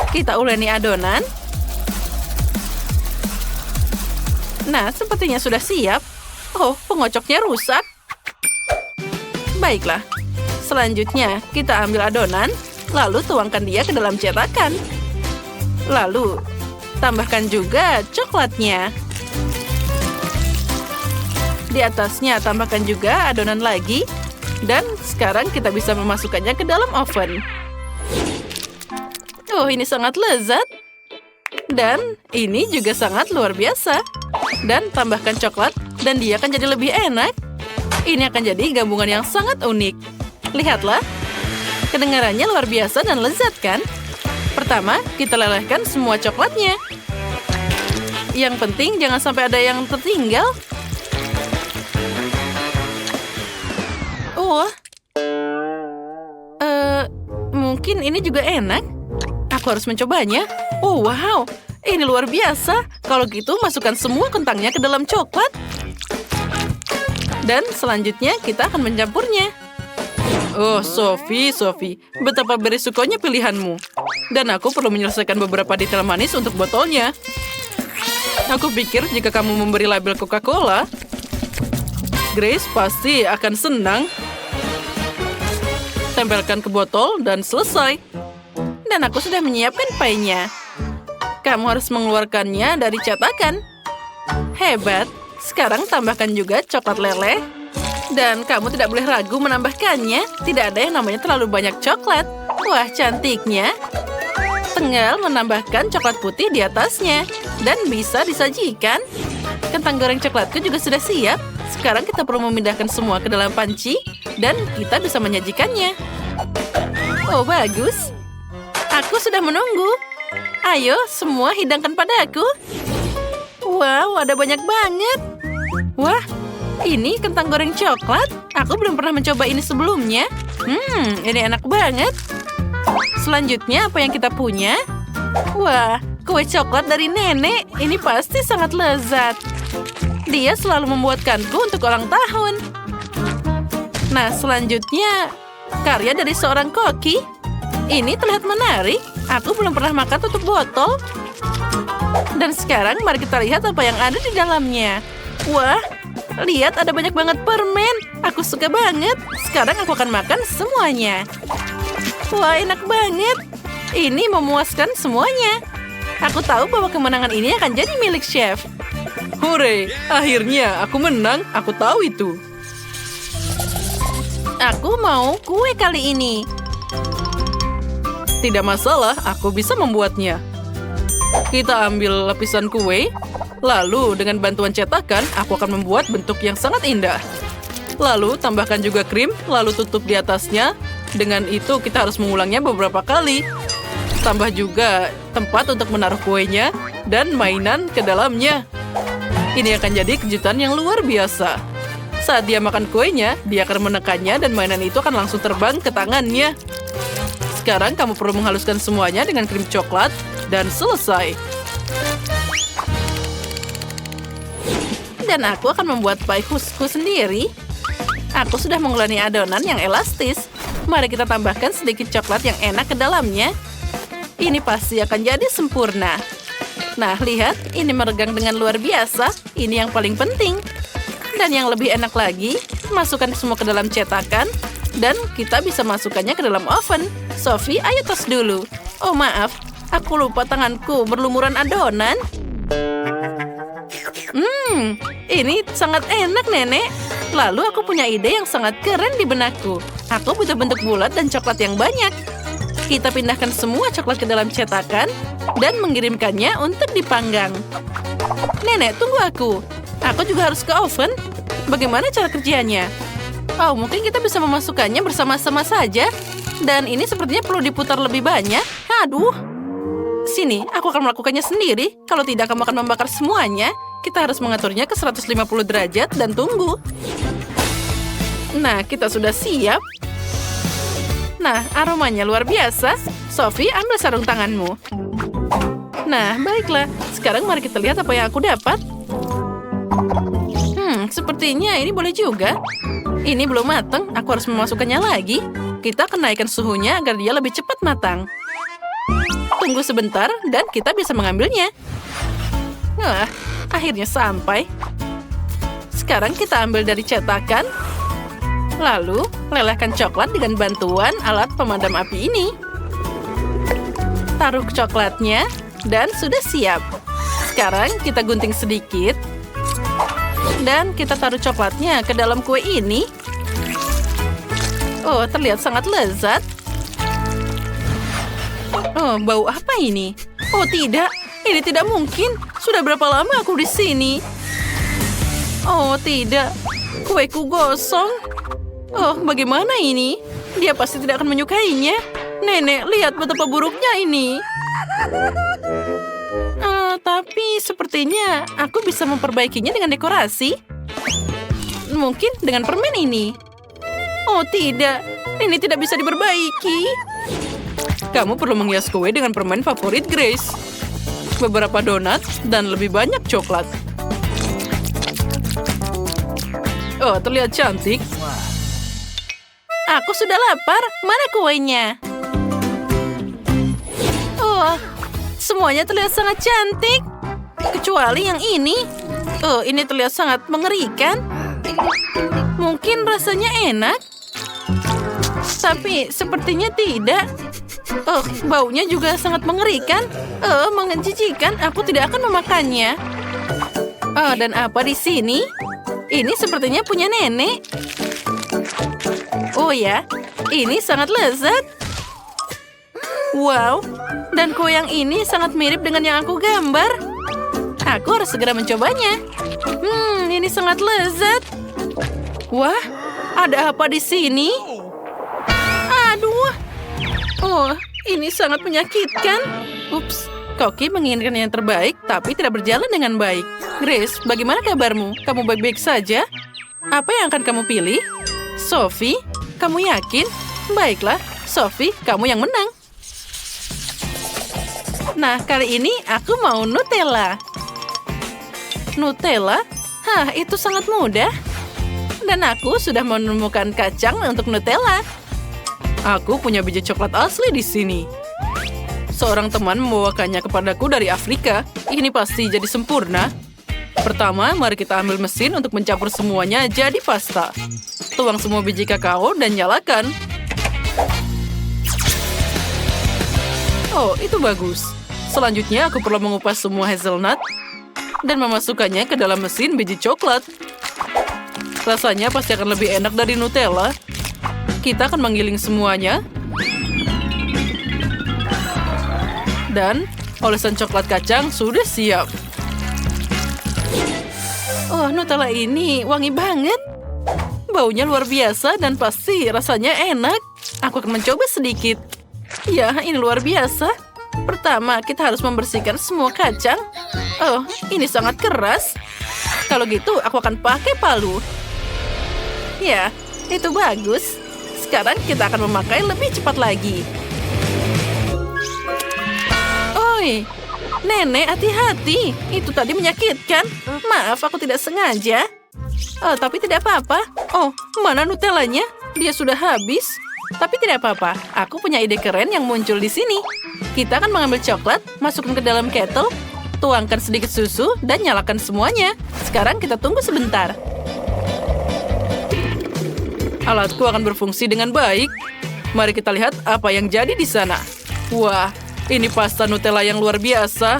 Kita uleni adonan. Nah, sepertinya sudah siap. Oh, pengocoknya rusak. Baiklah. Selanjutnya, kita ambil adonan, lalu tuangkan dia ke dalam cetakan. Lalu, tambahkan juga coklatnya. Di atasnya tambahkan juga adonan lagi. Dan sekarang kita bisa memasukkannya ke dalam oven. Oh, ini sangat lezat. Dan ini juga sangat luar biasa. Dan tambahkan coklat dan dia akan jadi lebih enak. Ini akan jadi gabungan yang sangat unik. Lihatlah. Kedengarannya luar biasa dan lezat kan? Pertama, kita lelehkan semua coklatnya. Yang penting jangan sampai ada yang tertinggal. Oh, mungkin ini juga enak. Aku harus mencobanya. Oh, wow. Ini luar biasa. Kalau gitu, masukkan semua kentangnya ke dalam coklat. Dan selanjutnya, kita akan mencampurnya. Oh, Sophie, betapa berisikonya pilihanmu. Dan aku perlu menyelesaikan beberapa detail manis untuk botolnya. Aku pikir jika kamu memberi label Coca-Cola, Grace pasti akan senang. Tempelkan ke botol dan selesai. Dan aku sudah menyiapkan pie-nya. Kamu harus mengeluarkannya dari cetakan. Hebat. Sekarang tambahkan juga coklat leleh. Dan kamu tidak boleh ragu menambahkannya. Tidak ada yang namanya terlalu banyak coklat. Wah, cantiknya. Tinggal menambahkan coklat putih di atasnya. Dan bisa disajikan. Kentang goreng coklatku juga sudah siap. Sekarang kita perlu memindahkan semua ke dalam panci. Dan kita bisa menyajikannya. Oh, bagus. Aku sudah menunggu. Ayo, semua hidangkan padaku. Wow, ada banyak banget. Wah, ini kentang goreng coklat. Aku belum pernah mencoba ini sebelumnya. Ini enak banget. Selanjutnya, apa yang kita punya? Wah, kue coklat dari nenek. Ini pasti sangat lezat. Dia selalu membuatkanku untuk ulang tahun. Nah, selanjutnya, karya dari seorang koki. Ini terlihat menarik. Aku belum pernah makan tutup botol. Dan sekarang mari kita lihat apa yang ada di dalamnya. Wah, lihat ada banyak banget permen. Aku suka banget. Sekarang aku akan makan semuanya. Wah, enak banget. Ini memuaskan semuanya. Aku tahu bahwa kemenangan ini akan jadi milik chef. Hore, akhirnya aku menang. Aku tahu itu. Aku mau kue kali ini. Tidak masalah, aku bisa membuatnya. Kita ambil lapisan kue, lalu dengan bantuan cetakan, aku akan membuat bentuk yang sangat indah. Lalu tambahkan juga krim, lalu tutup di atasnya. Dengan itu kita harus mengulangnya beberapa kali. Tambah juga tempat untuk menaruh kuenya dan mainan ke dalamnya. Ini akan jadi kejutan yang luar biasa. Saat dia makan kuenya, dia akan menekannya dan mainan itu akan langsung terbang ke tangannya. Sekarang kamu perlu menghaluskan semuanya dengan krim coklat dan selesai. Dan aku akan membuat pie khususku sendiri. Aku sudah menguleni adonan yang elastis. Mari kita tambahkan sedikit coklat yang enak ke dalamnya. Ini pasti akan jadi sempurna. Nah, lihat, ini meregang dengan luar biasa. Ini yang paling penting. Dan yang lebih enak lagi, masukkan semua ke dalam cetakan. Dan kita bisa masukkannya ke dalam oven. Sophie, ayo tos dulu. Oh, maaf. Aku lupa tanganku berlumuran adonan. Ini sangat enak, Nenek. Lalu aku punya ide yang sangat keren di benakku. Aku butuh bentuk bulat dan coklat yang banyak. Kita pindahkan semua coklat ke dalam cetakan dan mengirimkannya untuk dipanggang. Nenek, tunggu aku. Aku juga harus ke oven. Bagaimana cara kerjanya? Oh, mungkin kita bisa memasukkannya bersama-sama saja. Dan ini sepertinya perlu diputar lebih banyak. Aduh. Sini, aku akan melakukannya sendiri. Kalau tidak, kamu akan membakar semuanya. Kita harus mengaturnya ke 150 derajat dan tunggu. Nah, kita sudah siap. Nah, aromanya luar biasa. Sophie, ambil sarung tanganmu. Nah, baiklah. Sekarang mari kita lihat apa yang aku dapat. Sepertinya ini boleh juga. Ini belum matang, aku harus memasukkannya lagi. Kita akan naikkan suhunya agar dia lebih cepat matang. Tunggu sebentar dan kita bisa mengambilnya. Wah, akhirnya sampai. Sekarang kita ambil dari cetakan. Lalu, lelehkan coklat dengan bantuan alat pemadam api ini. Taruh coklatnya dan sudah siap. Sekarang kita gunting sedikit. Dan kita taruh coklatnya ke dalam kue ini. Oh, terlihat sangat lezat. Oh, bau apa ini? Oh, tidak. Ini tidak mungkin. Sudah berapa lama aku di sini? Oh, tidak. Kueku gosong. Oh, bagaimana ini? Dia pasti tidak akan menyukainya. Nenek, lihat betapa buruknya ini. Tapi sepertinya aku bisa memperbaikinya dengan dekorasi. Mungkin dengan permen ini. Oh, tidak. Ini tidak bisa diperbaiki. Kamu perlu menghias kue dengan permen favorit Grace. Beberapa donat dan lebih banyak coklat. Oh, terlihat cantik. Aku sudah lapar. Mana kuenya? Oh, semuanya terlihat sangat cantik. Kecuali yang ini. Oh, ini terlihat sangat mengerikan. Mungkin rasanya enak. Tapi sepertinya tidak. Oh, baunya juga sangat mengerikan. Oh, menjijikan. Aku tidak akan memakannya. Oh, dan apa di sini? Ini sepertinya punya nenek. Oh ya, ini sangat lezat. Wow, dan kue yang ini sangat mirip dengan yang aku gambar. Aku harus segera mencobanya. Ini sangat lezat. Wah, ada apa di sini? Aduh. Oh, ini sangat menyakitkan. Ups, Koki menginginkan yang terbaik, tapi tidak berjalan dengan baik. Grace, bagaimana kabarmu? Kamu baik-baik saja? Apa yang akan kamu pilih? Sophie, kamu yakin? Baiklah, Sophie, kamu yang menang. Nah, kali ini aku mau Nutella. Nutella? Hah, itu sangat mudah. Dan aku sudah menemukan kacang untuk Nutella. Aku punya biji coklat asli di sini. Seorang teman membawakannya kepadaku dari Afrika. Ini pasti jadi sempurna. Pertama, mari kita ambil mesin untuk mencampur semuanya jadi pasta. Tuang semua biji kakao dan nyalakan. Oh, itu bagus. Selanjutnya, aku perlu mengupas semua hazelnut dan memasukkannya ke dalam mesin biji coklat. Rasanya pasti akan lebih enak dari Nutella. Kita akan menggiling semuanya. Dan olesan coklat kacang sudah siap. Oh, Nutella ini wangi banget. Baunya luar biasa dan pasti rasanya enak. Aku akan mencoba sedikit. Ya, ini luar biasa. Pertama, kita harus membersihkan semua kacang. Oh, ini sangat keras. Kalau gitu, aku akan pakai palu. Ya, itu bagus. Sekarang kita akan memakai lebih cepat lagi. Oi, Nenek, hati-hati. Itu tadi menyakitkan. Maaf, aku tidak sengaja. Oh, tapi tidak apa-apa. Oh, mana Nutellanya? Dia sudah habis. Tapi tidak apa-apa. Aku punya ide keren yang muncul di sini. Kita akan mengambil coklat, masukkan ke dalam kettle, tuangkan sedikit susu, dan nyalakan semuanya. Sekarang kita tunggu sebentar. Alatku akan berfungsi dengan baik. Mari kita lihat apa yang jadi di sana. Wah, ini pasta Nutella yang luar biasa.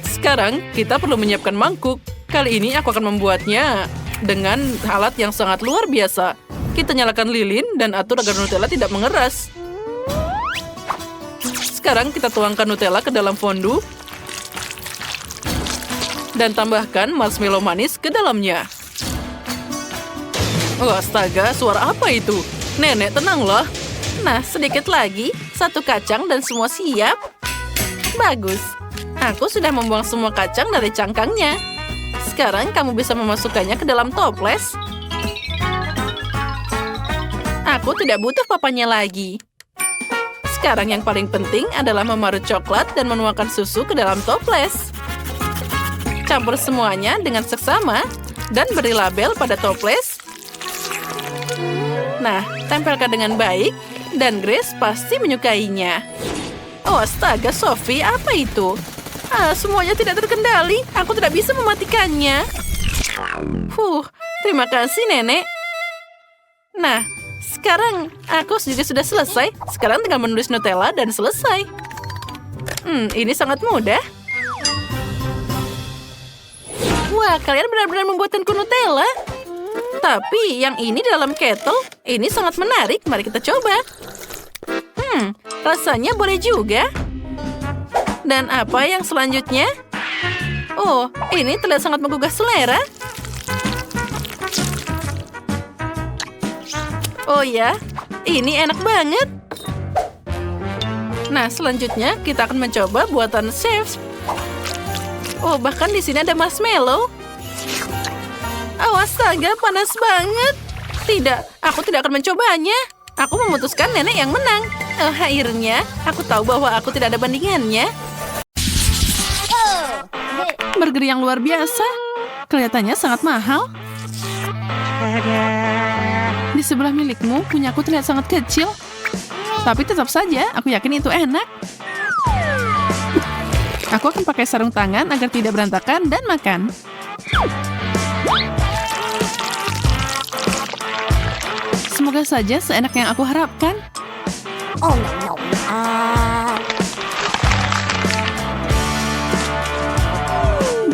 Sekarang kita perlu menyiapkan mangkuk. Kali ini aku akan membuatnya dengan alat yang sangat luar biasa. Kita nyalakan lilin dan atur agar Nutella tidak mengeras. Sekarang kita tuangkan Nutella ke dalam fondue. Dan tambahkan marshmallow manis ke dalamnya. Oh, astaga, suara apa itu? Nenek, tenanglah. Nah, sedikit lagi. Satu kacang dan semua siap. Bagus. Aku sudah membuang semua kacang dari cangkangnya. Sekarang kamu bisa memasukkannya ke dalam toples. Aku tidak butuh papanya lagi. Sekarang yang paling penting adalah memarut coklat dan menuangkan susu ke dalam toples. Campur semuanya dengan seksama dan beri label pada toples. Nah, tempelkan dengan baik, dan Grace pasti menyukainya. Oh, astaga, Sophie, apa itu? Semuanya tidak terkendali. Aku tidak bisa mematikannya. Terima kasih, Nenek. Nah, sekarang aku juga sudah selesai. Sekarang tinggal menulis Nutella dan selesai. Ini sangat mudah. Wah, kalian benar-benar membuatkanku Nutella. Tapi yang ini di dalam kettle, ini sangat menarik. Mari kita coba. Rasanya boleh juga. Dan apa yang selanjutnya? Oh, ini terlihat sangat menggugah selera. Oh ya, ini enak banget. Nah, selanjutnya kita akan mencoba buatan chef. Oh, bahkan di sini ada marshmallow. Oh, astaga, panas banget. Tidak, aku tidak akan mencobanya. Aku memutuskan Nenek yang menang. Oh, akhirnya, aku tahu bahwa aku tidak ada bandingannya. Burger yang luar biasa. Kelihatannya sangat mahal. Di sebelah milikmu, punyaku terlihat sangat kecil. Tapi tetap saja, aku yakin itu enak. Aku akan pakai sarung tangan agar tidak berantakan dan makan. Semoga saja seenak yang aku harapkan. Oh, no.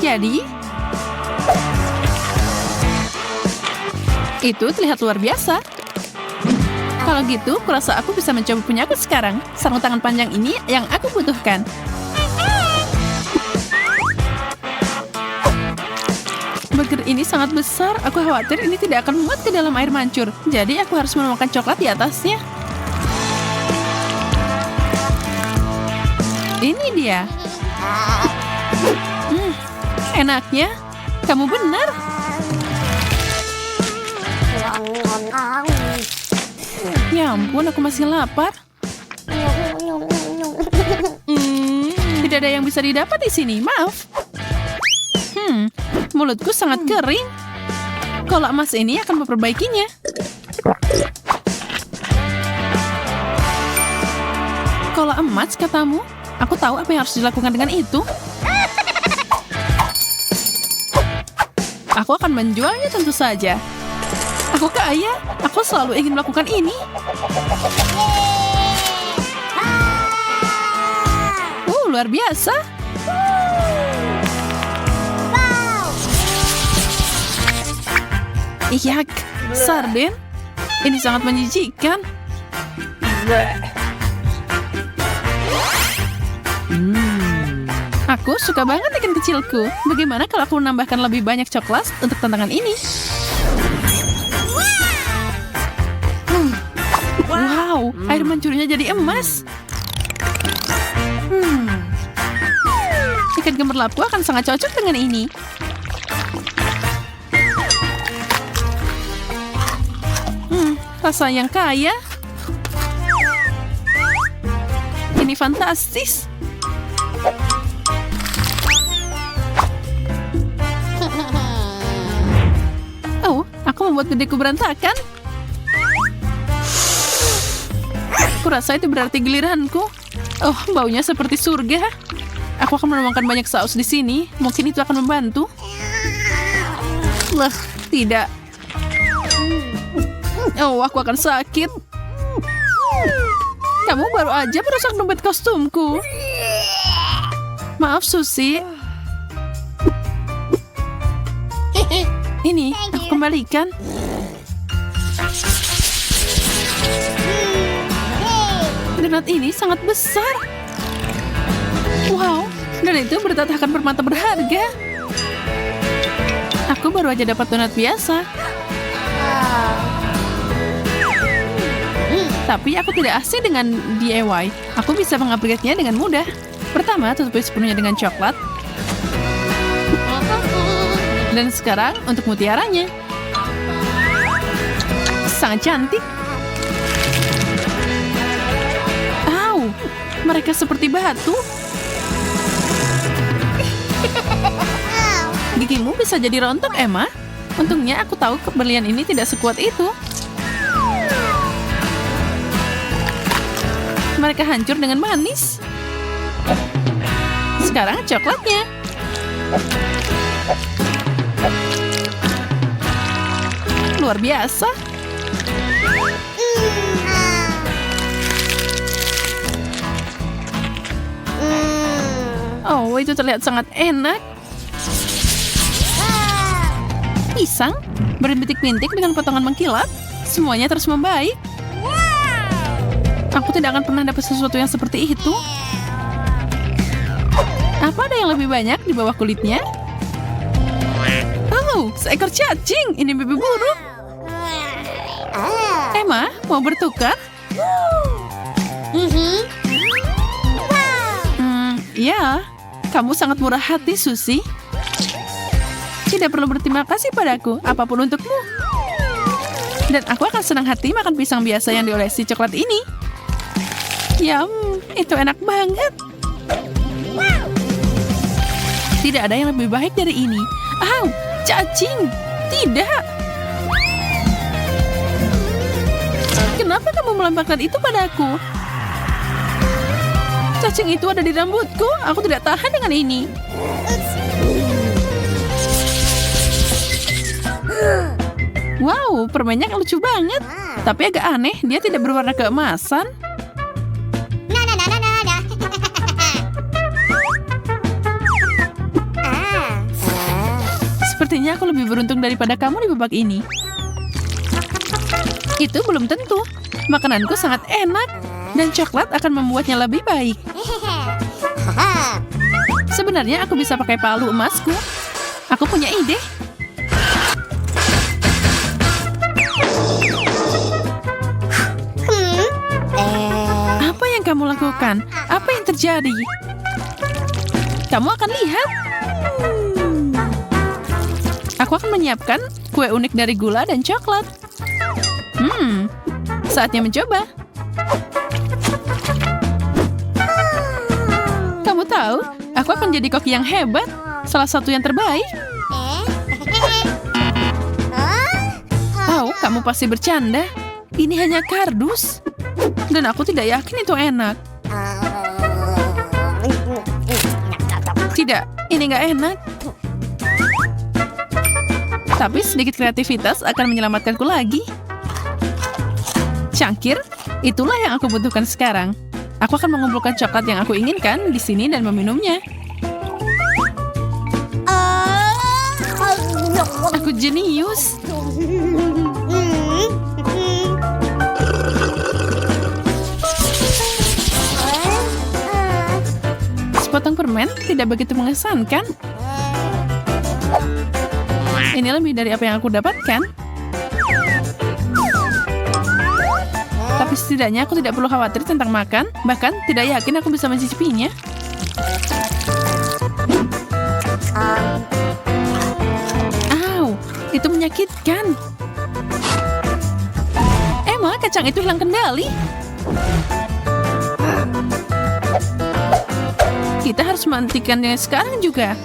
Jadi, itu terlihat luar biasa. Kalau gitu, kurasa aku bisa mencoba punyaku sekarang. Sarung tangan panjang ini yang aku butuhkan. Burger ini sangat besar. Aku khawatir ini tidak akan muat ke dalam air mancur. Jadi aku harus menuangkan coklat di atasnya. Ini dia. Enaknya. Kamu benar. Ya ampun, aku masih lapar. Tidak ada yang bisa didapat di sini. Maaf. Mulutku sangat kering. Kalau emas ini akan memperbaikinya. Kalau emas, katamu? Aku tahu apa yang harus dilakukan dengan itu. Aku akan menjualnya tentu saja. Aku kaya. Aku selalu ingin melakukan ini. Luar biasa. Yak, sarden. Ini sangat menjijikkan. Aku suka banget ikan kecilku. Bagaimana kalau aku menambahkan lebih banyak coklat untuk tantangan ini? Wow, air mancurnya jadi emas. Ikan gemerlapku akan sangat cocok dengan ini. Rasa yang kaya. Ini fantastis. Oh, aku membuat gedeku berantakan. Kurasa itu berarti giliranku. Oh, baunya seperti surga. Aku akan menuangkan banyak saus di sini. Mungkin itu akan membantu. Lah, tidak. Oh, aku akan sakit. Kamu baru aja merusak dompet kostumku. Maaf, Susie. Ini, aku kembalikan. Donat ini sangat besar. Wow, dan itu bertatakan permata berharga. Aku baru aja dapat donat biasa. Tapi aku tidak asing dengan DIY. Aku bisa mengupgrade-nya dengan mudah. Pertama, tutupi sepenuhnya dengan coklat. Dan sekarang untuk mutiaranya. Sangat cantik. Au, mereka seperti batu. Gigimu bisa jadi rontok, Emma. Untungnya aku tahu keberlian ini tidak sekuat itu. Mereka hancur dengan manis. Sekarang coklatnya. Luar biasa. Oh, itu terlihat sangat enak. Pisang berbintik-bintik dengan potongan mengkilap. Semuanya terus membaik. Aku tidak akan pernah dapat sesuatu yang seperti itu. Apa ada yang lebih banyak di bawah kulitnya? Oh, seekor cacing. Ini mimpi buruk. Emma, mau bertukar? Ya, kamu sangat murah hati, Susie. Tidak perlu berterima kasih padaku, apapun untukmu. Dan aku akan senang hati makan pisang biasa yang diolesi coklat ini. Yum, itu enak banget. Tidak ada yang lebih baik dari ini. Au, cacing. Tidak. Kenapa kamu melemparkan itu padaku? Cacing itu ada di rambutku. Aku tidak tahan dengan ini. Wow, permennya lucu banget. Tapi agak aneh, dia tidak berwarna keemasan. Sepertinya aku lebih beruntung daripada kamu di babak ini. Itu belum tentu. Makananku sangat enak. Dan coklat akan membuatnya lebih baik. Sebenarnya aku bisa pakai palu emasku. Aku punya ide. Apa yang kamu lakukan? Apa yang terjadi? Kamu akan lihat. Aku akan menyiapkan kue unik dari gula dan coklat. Saatnya mencoba. Kamu tahu, aku akan jadi koki yang hebat. Salah satu yang terbaik. Oh, kamu pasti bercanda. Ini hanya kardus. Dan aku tidak yakin itu enak. Tidak, ini nggak enak. Tapi sedikit kreativitas akan menyelamatkanku lagi. Cangkir, itulah yang aku butuhkan sekarang. Aku akan mengumpulkan coklat yang aku inginkan di sini dan meminumnya. Aku jenius. Sepotong permen tidak begitu mengesankan. Ini lebih dari apa yang aku dapatkan. Tapi setidaknya aku tidak perlu khawatir tentang makan. Bahkan tidak yakin aku bisa mencicipinya. Au, itu menyakitkan. Emma, kacang itu hilang kendali. Kita harus menghentikannya sekarang juga.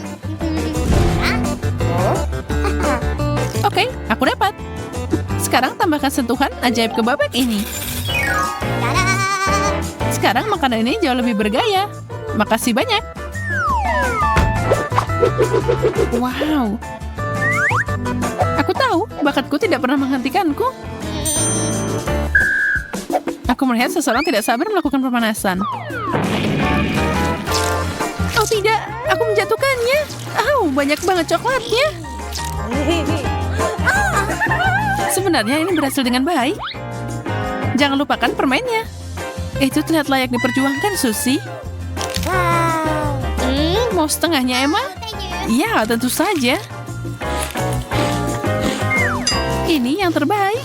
Oke, aku dapat. Sekarang tambahkan sentuhan ajaib ke babak ini. Sekarang makanan ini jauh lebih bergaya. Makasih banyak. Wow. Aku tahu, bakatku tidak pernah menghentikanku. Aku melihat seseorang tidak sabar melakukan pemanasan. Oh tidak, aku menjatuhkannya. Banyak banget coklatnya. Sebenarnya ini berhasil dengan baik. Jangan lupakan permennya. Itu terlihat layak diperjuangkan, Susie. Mau setengahnya, Emma? Ya, tentu saja. Ini yang terbaik.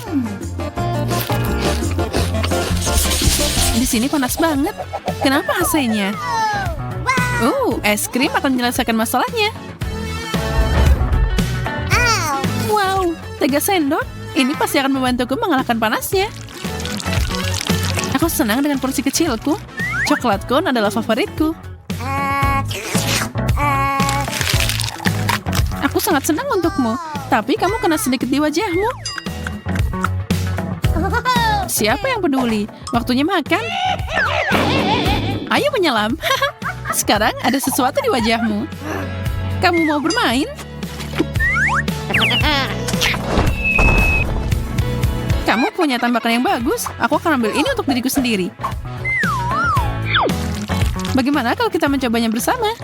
Di sini panas banget. Kenapa AC-nya? Es krim akan menyelesaikan masalahnya. Wow, 3 sendok. Ini pasti akan membantuku mengalahkan panasnya. Aku senang dengan porsi kecilku. Coklat cone adalah favoritku. Aku sangat senang untukmu. Tapi kamu kena sedikit di wajahmu. Siapa yang peduli? Waktunya makan. Ayo menyelam. Sekarang ada sesuatu di wajahmu. Kamu mau bermain? Kamu punya tambakan yang bagus. Aku akan ambil ini untuk diriku sendiri. Bagaimana kalau kita mencobanya bersama?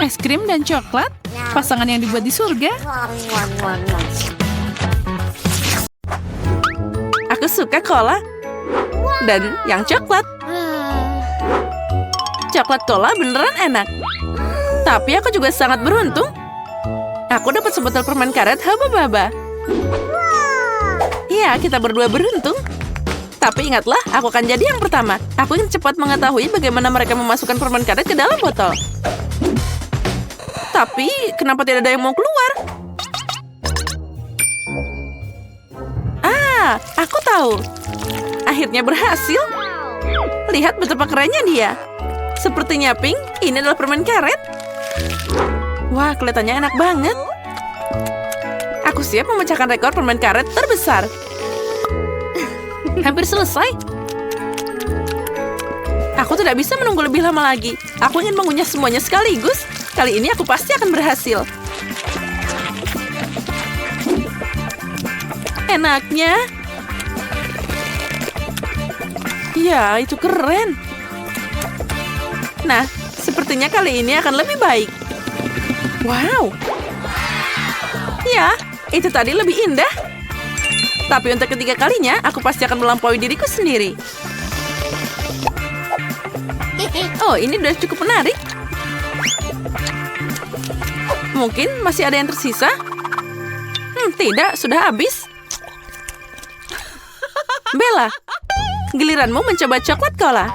Es krim dan coklat? Pasangan yang dibuat di surga? Aku suka cola. Dan yang coklat. Coklat cola beneran enak. Tapi aku juga sangat beruntung. Aku dapat sebotol permen karet haba-baba. Iya, kita berdua beruntung. Tapi ingatlah, aku akan jadi yang pertama. Aku ingin cepat mengetahui bagaimana mereka memasukkan permen karet ke dalam botol. Tapi, kenapa tidak ada yang mau keluar? Ah, aku tahu. Akhirnya berhasil. Lihat betapa kerennya dia. Sepertinya Pink, ini adalah permen karet. Wah, kelihatannya enak banget. Aku siap memecahkan rekor permen karet terbesar. Hampir selesai. Aku tidak bisa menunggu lebih lama lagi. Aku ingin mengunyah semuanya sekaligus. Kali ini aku pasti akan berhasil. Enaknya. Ya, itu keren. Nah, sepertinya kali ini akan lebih baik. Wow. Ya, itu tadi lebih indah. Tapi untuk ketiga kalinya, aku pasti akan melampaui diriku sendiri. Oh, ini udah cukup menarik. Mungkin masih ada yang tersisa? Tidak, sudah habis. Bella, giliranmu mencoba coklat cola.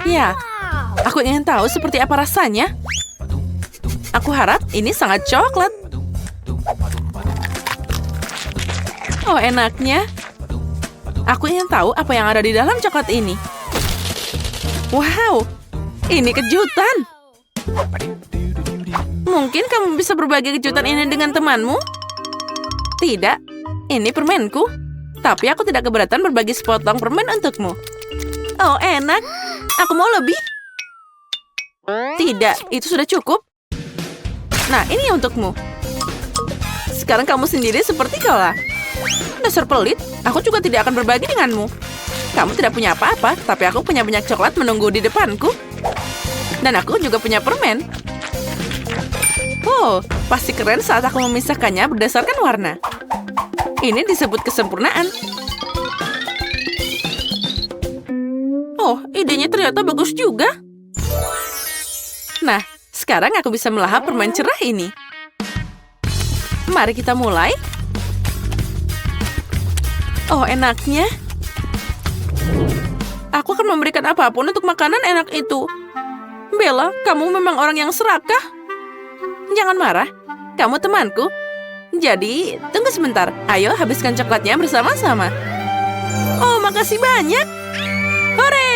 Ya, aku ingin tahu seperti apa rasanya. Aku harap ini sangat coklat. Oh, enaknya. Aku ingin tahu apa yang ada di dalam coklat ini. Wow, ini kejutan. Mungkin kamu bisa berbagi kejutan ini dengan temanmu? Tidak, ini permenku. Tapi aku tidak keberatan berbagi sepotong permen untukmu. Oh, enak. Aku mau lebih. Tidak, itu sudah cukup. Nah, ini untukmu. Sekarang kamu sendiri seperti cola. Dasar pelit, aku juga tidak akan berbagi denganmu. Kamu tidak punya apa-apa, tapi aku punya banyak coklat menunggu di depanku. Dan aku juga punya permen. Oh, pasti keren saat aku memisahkannya berdasarkan warna. Ini disebut kesempurnaan. Oh, idenya ternyata bagus juga. Nah, sekarang aku bisa melahap permen cerah ini. Mari kita mulai. Oh, enaknya. Aku akan memberikan apapun untuk makanan enak itu. Bella, kamu memang orang yang serakah. Jangan marah. Kamu temanku. Jadi, tunggu sebentar. Ayo, habiskan coklatnya bersama-sama. Oh, makasih banyak. Hore!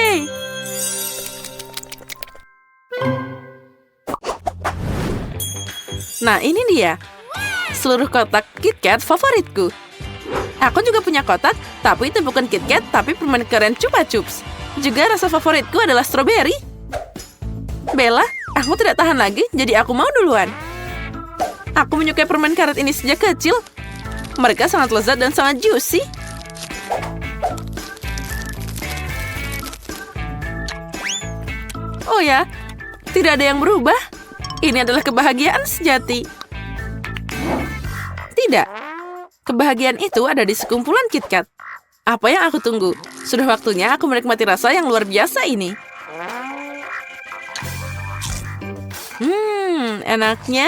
Nah, ini dia. Seluruh kotak KitKat favoritku. Aku juga punya kotak, tapi itu bukan KitKat, tapi permen keren Chupa Chups. Juga rasa favoritku adalah stroberi. Bella, aku tidak tahan lagi, jadi aku mau duluan. Aku menyukai permen karet ini sejak kecil. Mereka sangat lezat dan sangat juicy. Oh ya, tidak ada yang berubah. Ini adalah kebahagiaan sejati. Tidak. Kebahagiaan itu ada di sekumpulan KitKat. Apa yang aku tunggu? Sudah waktunya aku menikmati rasa yang luar biasa ini. Enaknya.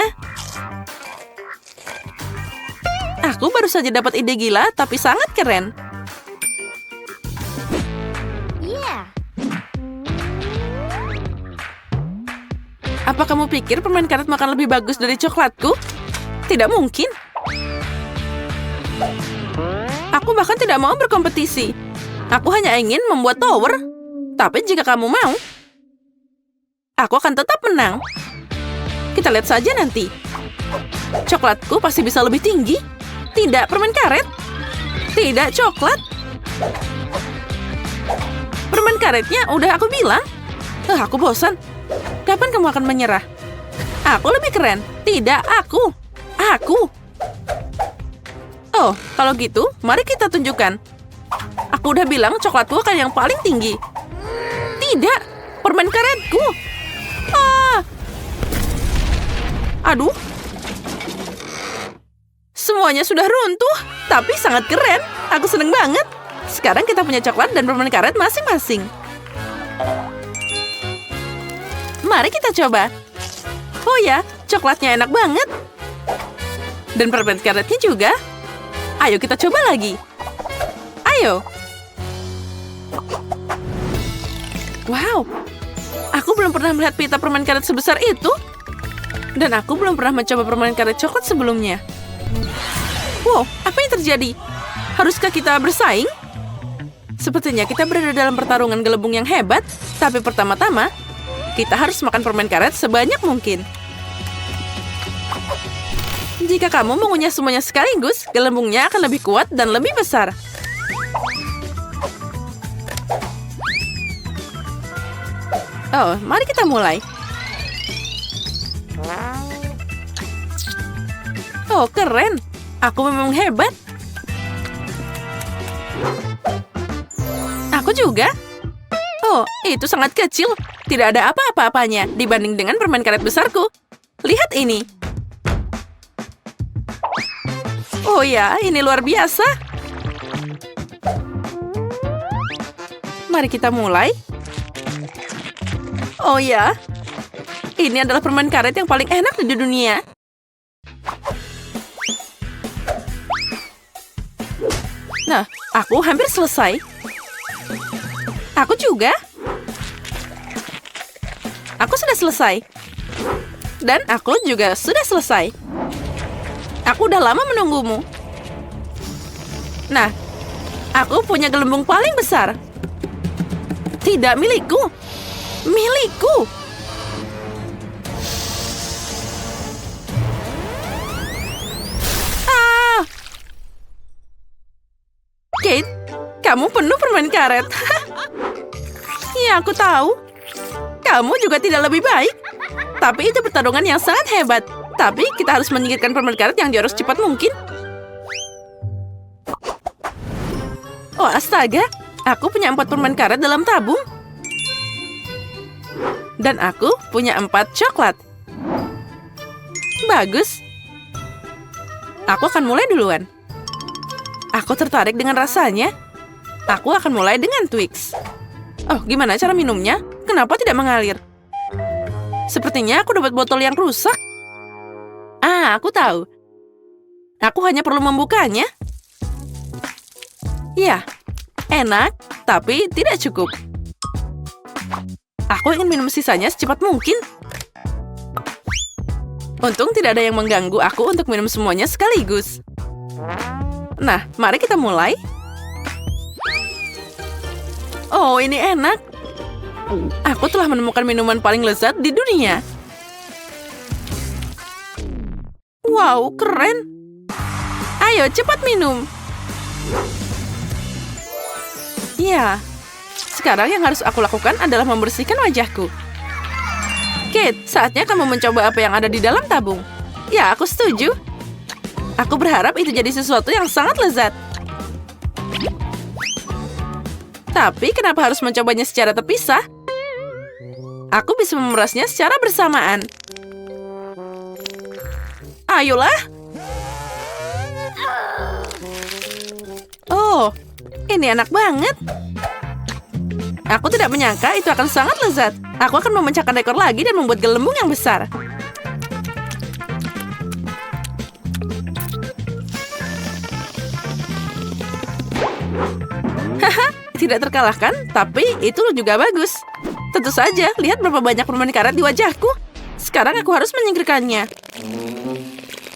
Aku baru saja dapat ide gila, tapi sangat keren. Yeah. Apa kamu pikir permen karet makan lebih bagus dari coklatku? Tidak mungkin. Aku bahkan tidak mau berkompetisi. Aku hanya ingin membuat tower. Tapi jika kamu mau, aku akan tetap menang. Kita lihat saja nanti. Coklatku pasti bisa lebih tinggi. Tidak permen karet. Tidak coklat. Permen karetnya udah aku bilang. Aku bosan. Kapan kamu akan menyerah? Aku lebih keren. Tidak, aku. Aku. Oh, kalau gitu, mari kita tunjukkan. Aku udah bilang coklatku akan yang paling tinggi. Tidak, permen karetku. Aduh. Semuanya sudah runtuh, tapi sangat keren. Aku seneng banget. Sekarang kita punya coklat dan permen karet masing-masing. Mari kita coba. Oh ya, coklatnya enak banget. Dan permen karetnya juga. Ayo kita coba lagi. Ayo. Wow, aku belum pernah melihat pita permen karet sebesar itu. Dan aku belum pernah mencoba permen karet coklat sebelumnya. Wow, apa yang terjadi? Haruskah kita bersaing? Sepertinya kita berada dalam pertarungan gelembung yang hebat. Tapi pertama-tama, kita harus makan permen karet sebanyak mungkin. Jika kamu mengunyah semuanya sekaligus, gelembungnya akan lebih kuat dan lebih besar. Oh, mari kita mulai. Oh, keren. Aku memang hebat. Aku juga. Oh, itu sangat kecil. Tidak ada apa-apa-apanya dibanding dengan permen karet besarku. Lihat ini. Oh ya, ini luar biasa. Mari kita mulai. Oh ya, ini adalah permen karet yang paling enak di dunia. Nah, aku hampir selesai. Aku juga. Aku sudah selesai. Dan aku juga sudah selesai. Aku udah lama menunggumu. Nah, aku punya gelembung paling besar. Tidak milikku. Milikku. Kate, kamu penuh permen karet. Ya, aku tahu. Kamu juga tidak lebih baik. Tapi itu pertarungan yang sangat hebat. Tapi kita harus menyingkirkan permen karet yang jauh secepat mungkin. Oh, astaga. Aku punya 4 permen karet dalam tabung. Dan aku punya 4 coklat. Bagus. Aku akan mulai duluan. Aku tertarik dengan rasanya. Aku akan mulai dengan Twix. Oh, gimana cara minumnya? Kenapa tidak mengalir? Sepertinya aku dapat botol yang rusak. Aku tahu. Aku hanya perlu membukanya. Ya, enak, tapi tidak cukup. Aku ingin minum sisanya secepat mungkin. Untung tidak ada yang mengganggu aku untuk minum semuanya sekaligus. Nah, mari kita mulai. Oh, ini enak. Aku telah menemukan minuman paling lezat di dunia. Wow, keren. Ayo, cepat minum. Ya, sekarang yang harus aku lakukan adalah membersihkan wajahku. Kate, saatnya kamu mencoba apa yang ada di dalam tabung. Ya, aku setuju. Aku berharap itu jadi sesuatu yang sangat lezat. Tapi kenapa harus mencobanya secara terpisah? Aku bisa memerasnya secara bersamaan. Ayolah. Oh, ini enak banget. Aku tidak menyangka itu akan sangat lezat. Aku akan memecahkan rekor lagi dan membuat gelembung yang besar. Haha, tidak terkalahkan, tapi itu juga bagus. Tentu saja, lihat berapa banyak permen karet di wajahku. Sekarang aku harus menyingkirkannya.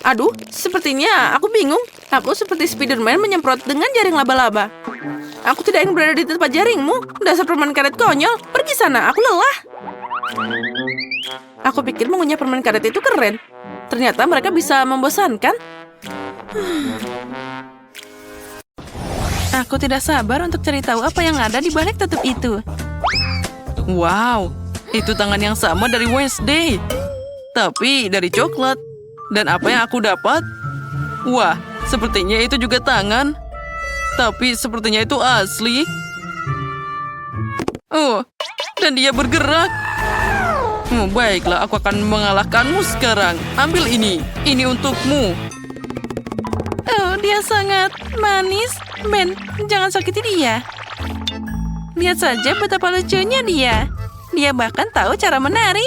Aduh, sepertinya aku bingung. Aku seperti Spiderman menyemprot dengan jaring laba-laba. Aku tidak ingin berada di tempat jaringmu. Dasar permen karet konyol. Pergi sana, aku lelah. Aku pikir mengunyah permen karet itu keren. Ternyata mereka bisa membosankan. Aku tidak sabar untuk cari tahu apa yang ada di balik tutup itu. Wow, itu tangan yang sama dari Wednesday. Tapi dari coklat. Dan apa yang aku dapat? Wah, sepertinya itu juga tangan. Tapi sepertinya itu asli. Oh, dan dia bergerak. Baiklah, aku akan mengalahkanmu sekarang. Ambil ini. Ini untukmu. Oh, dia sangat manis. Ben, jangan sakiti dia. Lihat saja betapa lucunya dia. Dia bahkan tahu cara menari.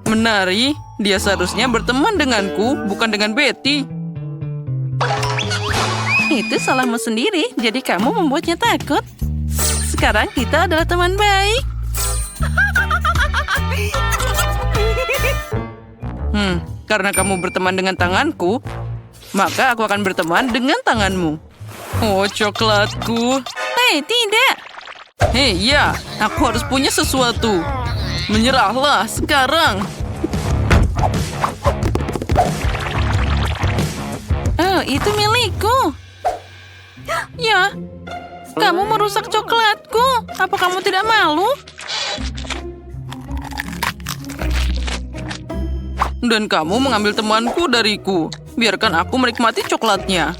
Menari? Dia seharusnya berteman denganku, bukan dengan Betty. Itu salahmu sendiri, jadi kamu membuatnya takut. Sekarang kita adalah teman baik. Karena kamu berteman dengan tanganku, maka aku akan berteman dengan tanganmu. Oh, coklatku. Hei, tidak. Hei, ya, aku harus punya sesuatu. Menyerahlah sekarang. Oh, itu milikku. Ya, kamu merusak coklatku. Apa kamu tidak malu? Dan kamu mengambil temanku dariku. Biarkan aku menikmati coklatnya.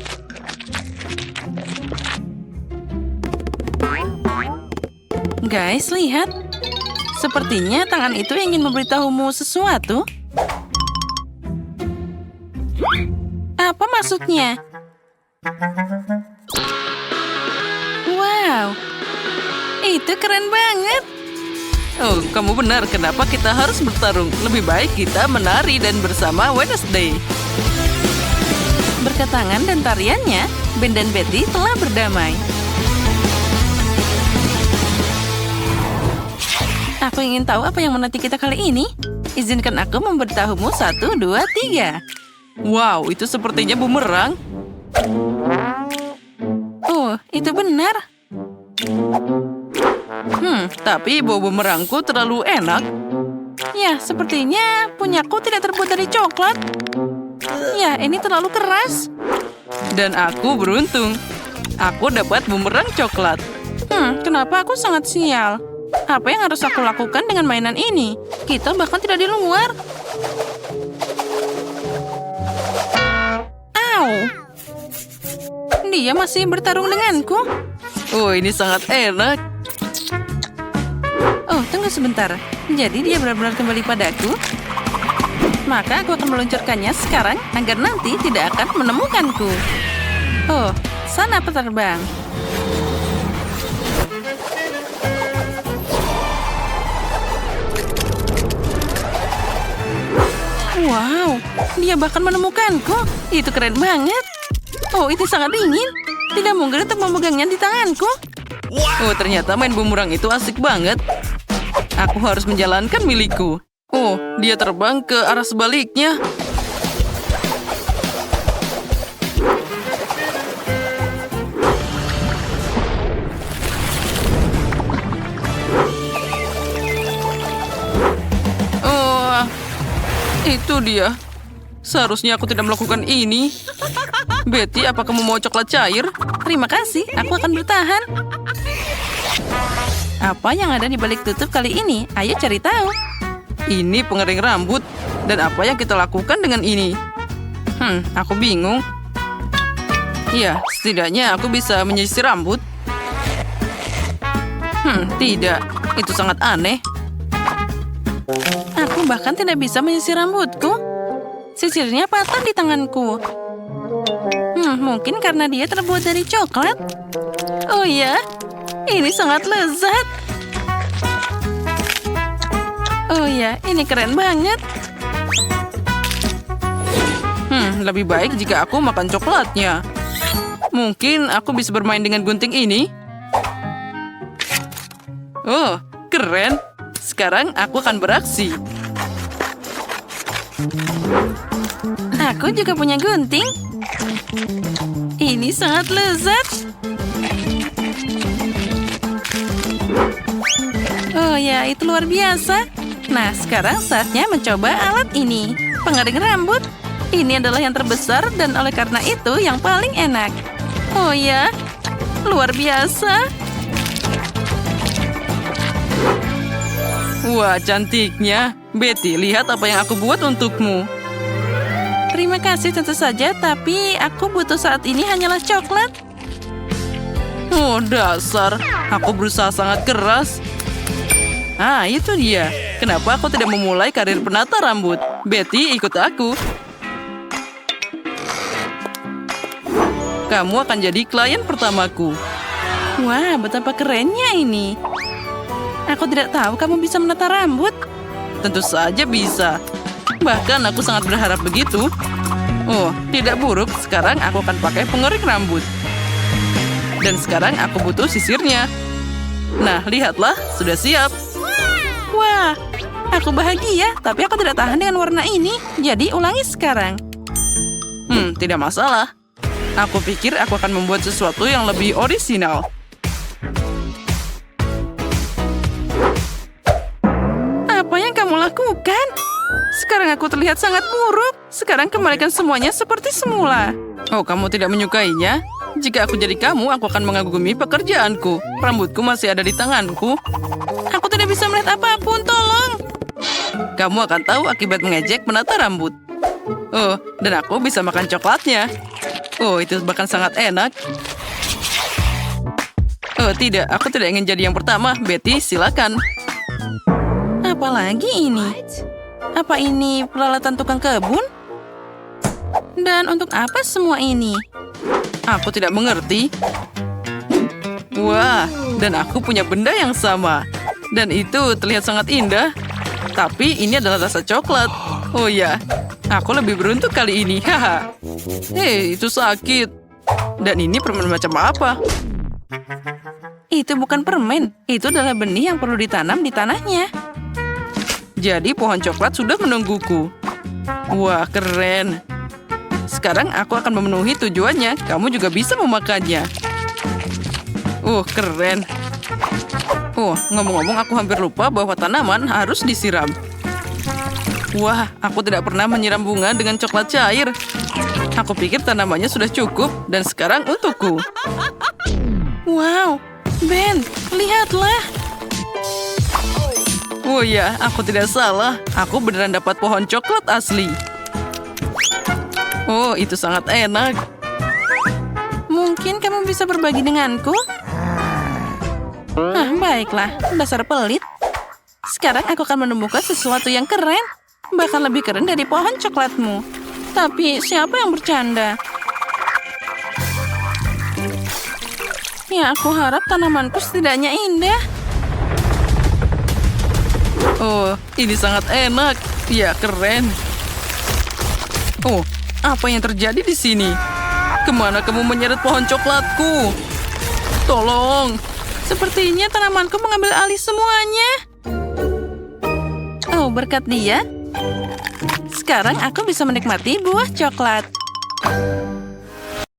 Guys, lihat. Sepertinya tangan itu ingin memberitahumu sesuatu. Apa maksudnya? Wow, itu keren banget. Oh, kamu benar. Kenapa kita harus bertarung? Lebih baik kita menari dan bersama Wednesday. Berkat tangan dan tariannya, Ben dan Betty telah berdamai. Aku ingin tahu apa yang menanti kita kali ini. Izinkan aku memberitahumu 1, 2, 3. Wow, itu sepertinya bumerang. Oh, itu benar. Tapi bau bumerangku terlalu enak. Ya, sepertinya punyaku tidak terbuat dari coklat. Ya, ini terlalu keras. Dan aku beruntung. Aku dapat bumerang coklat. Kenapa aku sangat sial? Apa yang harus aku lakukan dengan mainan ini? Kita bahkan tidak di luar. Au! Dia masih bertarung denganku. Oh, ini sangat enak. Oh, tunggu sebentar. Jadi dia benar-benar kembali padaku? Maka aku akan meluncurkannya sekarang agar nanti tidak akan menemukanku. Oh, sana penerbang. Wow, dia bahkan menemukanku. Itu keren banget. Oh, itu sangat dingin. Tidak mungkin untuk memegangnya di tanganku. Oh, ternyata main bumerang itu asik banget. Aku harus menjalankan milikku. Oh, dia terbang ke arah sebaliknya. Oh, itu dia. Seharusnya aku tidak melakukan ini. Betty, apa kamu mau coklat cair? Terima kasih, aku akan bertahan. Apa yang ada di balik tutup kali ini? Ayo cari tahu. Ini pengering rambut. Dan apa yang kita lakukan dengan ini? Aku bingung. Ya, setidaknya aku bisa menyisir rambut. Tidak. Itu sangat aneh. Aku bahkan tidak bisa menyisir rambutku. Sisirnya patah di tanganku. Mungkin karena dia terbuat dari coklat. Oh ya, ini sangat lezat. Oh ya, ini keren banget. Lebih baik jika aku makan coklatnya. Mungkin aku bisa bermain dengan gunting ini. Oh, keren. Sekarang aku akan beraksi. Aku juga punya gunting. Ini sangat lezat. Oh ya, itu luar biasa. Nah, sekarang saatnya mencoba alat ini. Pengering rambut. Ini adalah yang terbesar dan oleh karena itu yang paling enak. Oh ya, luar biasa. Wah, cantiknya. Betty, lihat apa yang aku buat untukmu. Terima kasih tentu saja, tapi aku butuh saat ini hanyalah coklat. Oh, dasar. Aku berusaha sangat keras. Ah, itu dia. Kenapa aku tidak memulai karir penata rambut? Betty, ikut aku. Kamu akan jadi klien pertamaku. Wah, betapa kerennya ini. Aku tidak tahu kamu bisa menata rambut. Tentu saja bisa. Bahkan aku sangat berharap begitu. Oh, tidak buruk. Sekarang aku akan pakai pengering rambut. Dan sekarang aku butuh sisirnya. Nah, lihatlah, sudah siap. Wah, aku bahagia, tapi aku tidak tahan dengan warna ini. Jadi ulangi sekarang. Tidak masalah. Aku pikir aku akan membuat sesuatu yang lebih orisinal. Apa yang kamu lakukan? Sekarang aku terlihat sangat buruk. Sekarang kembalikan semuanya seperti semula. Oh, kamu tidak menyukainya? Jika aku jadi kamu, aku akan mengagumi pekerjaanku. Rambutku masih ada di tanganku. Aku tidak bisa melihat apapun, tolong. Kamu akan tahu akibat mengejek menata rambut. Oh, dan aku bisa makan coklatnya. Oh, itu bahkan sangat enak. Oh, tidak. Aku tidak ingin jadi yang pertama. Betty, silakan. Apalagi ini? Apa ini peralatan tukang kebun? Dan untuk apa semua ini? Aku tidak mengerti. Wah, dan aku punya benda yang sama. Dan itu terlihat sangat indah. Tapi ini adalah rasa coklat. Oh ya, aku lebih beruntung kali ini. Haha. Hei, itu sakit. Dan ini permen macam apa? Itu bukan permen. Itu adalah benih yang perlu ditanam di tanahnya. Jadi pohon coklat sudah menungguku. Wah, keren. Sekarang aku akan memenuhi tujuannya. Kamu juga bisa memakannya. Keren. Ngomong-ngomong aku hampir lupa bahwa tanaman harus disiram. Wah, aku tidak pernah menyiram bunga dengan coklat cair. Aku pikir tanamannya sudah cukup dan sekarang untukku. Wow, Ben, lihatlah. Oh ya, aku tidak salah. Aku beneran dapat pohon coklat asli. Oh, itu sangat enak. Mungkin kamu bisa berbagi denganku? Baiklah. Dasar pelit. Sekarang aku akan menemukan sesuatu yang keren. Bahkan lebih keren dari pohon coklatmu. Tapi siapa yang bercanda? Ya, aku harap tanamanku setidaknya indah. Oh, ini sangat enak. Ya, keren. Oh, apa yang terjadi di sini? Kemana kamu menyeret pohon coklatku? Tolong. Sepertinya tanamanku mengambil alih semuanya. Oh, berkat dia, sekarang aku bisa menikmati buah coklat.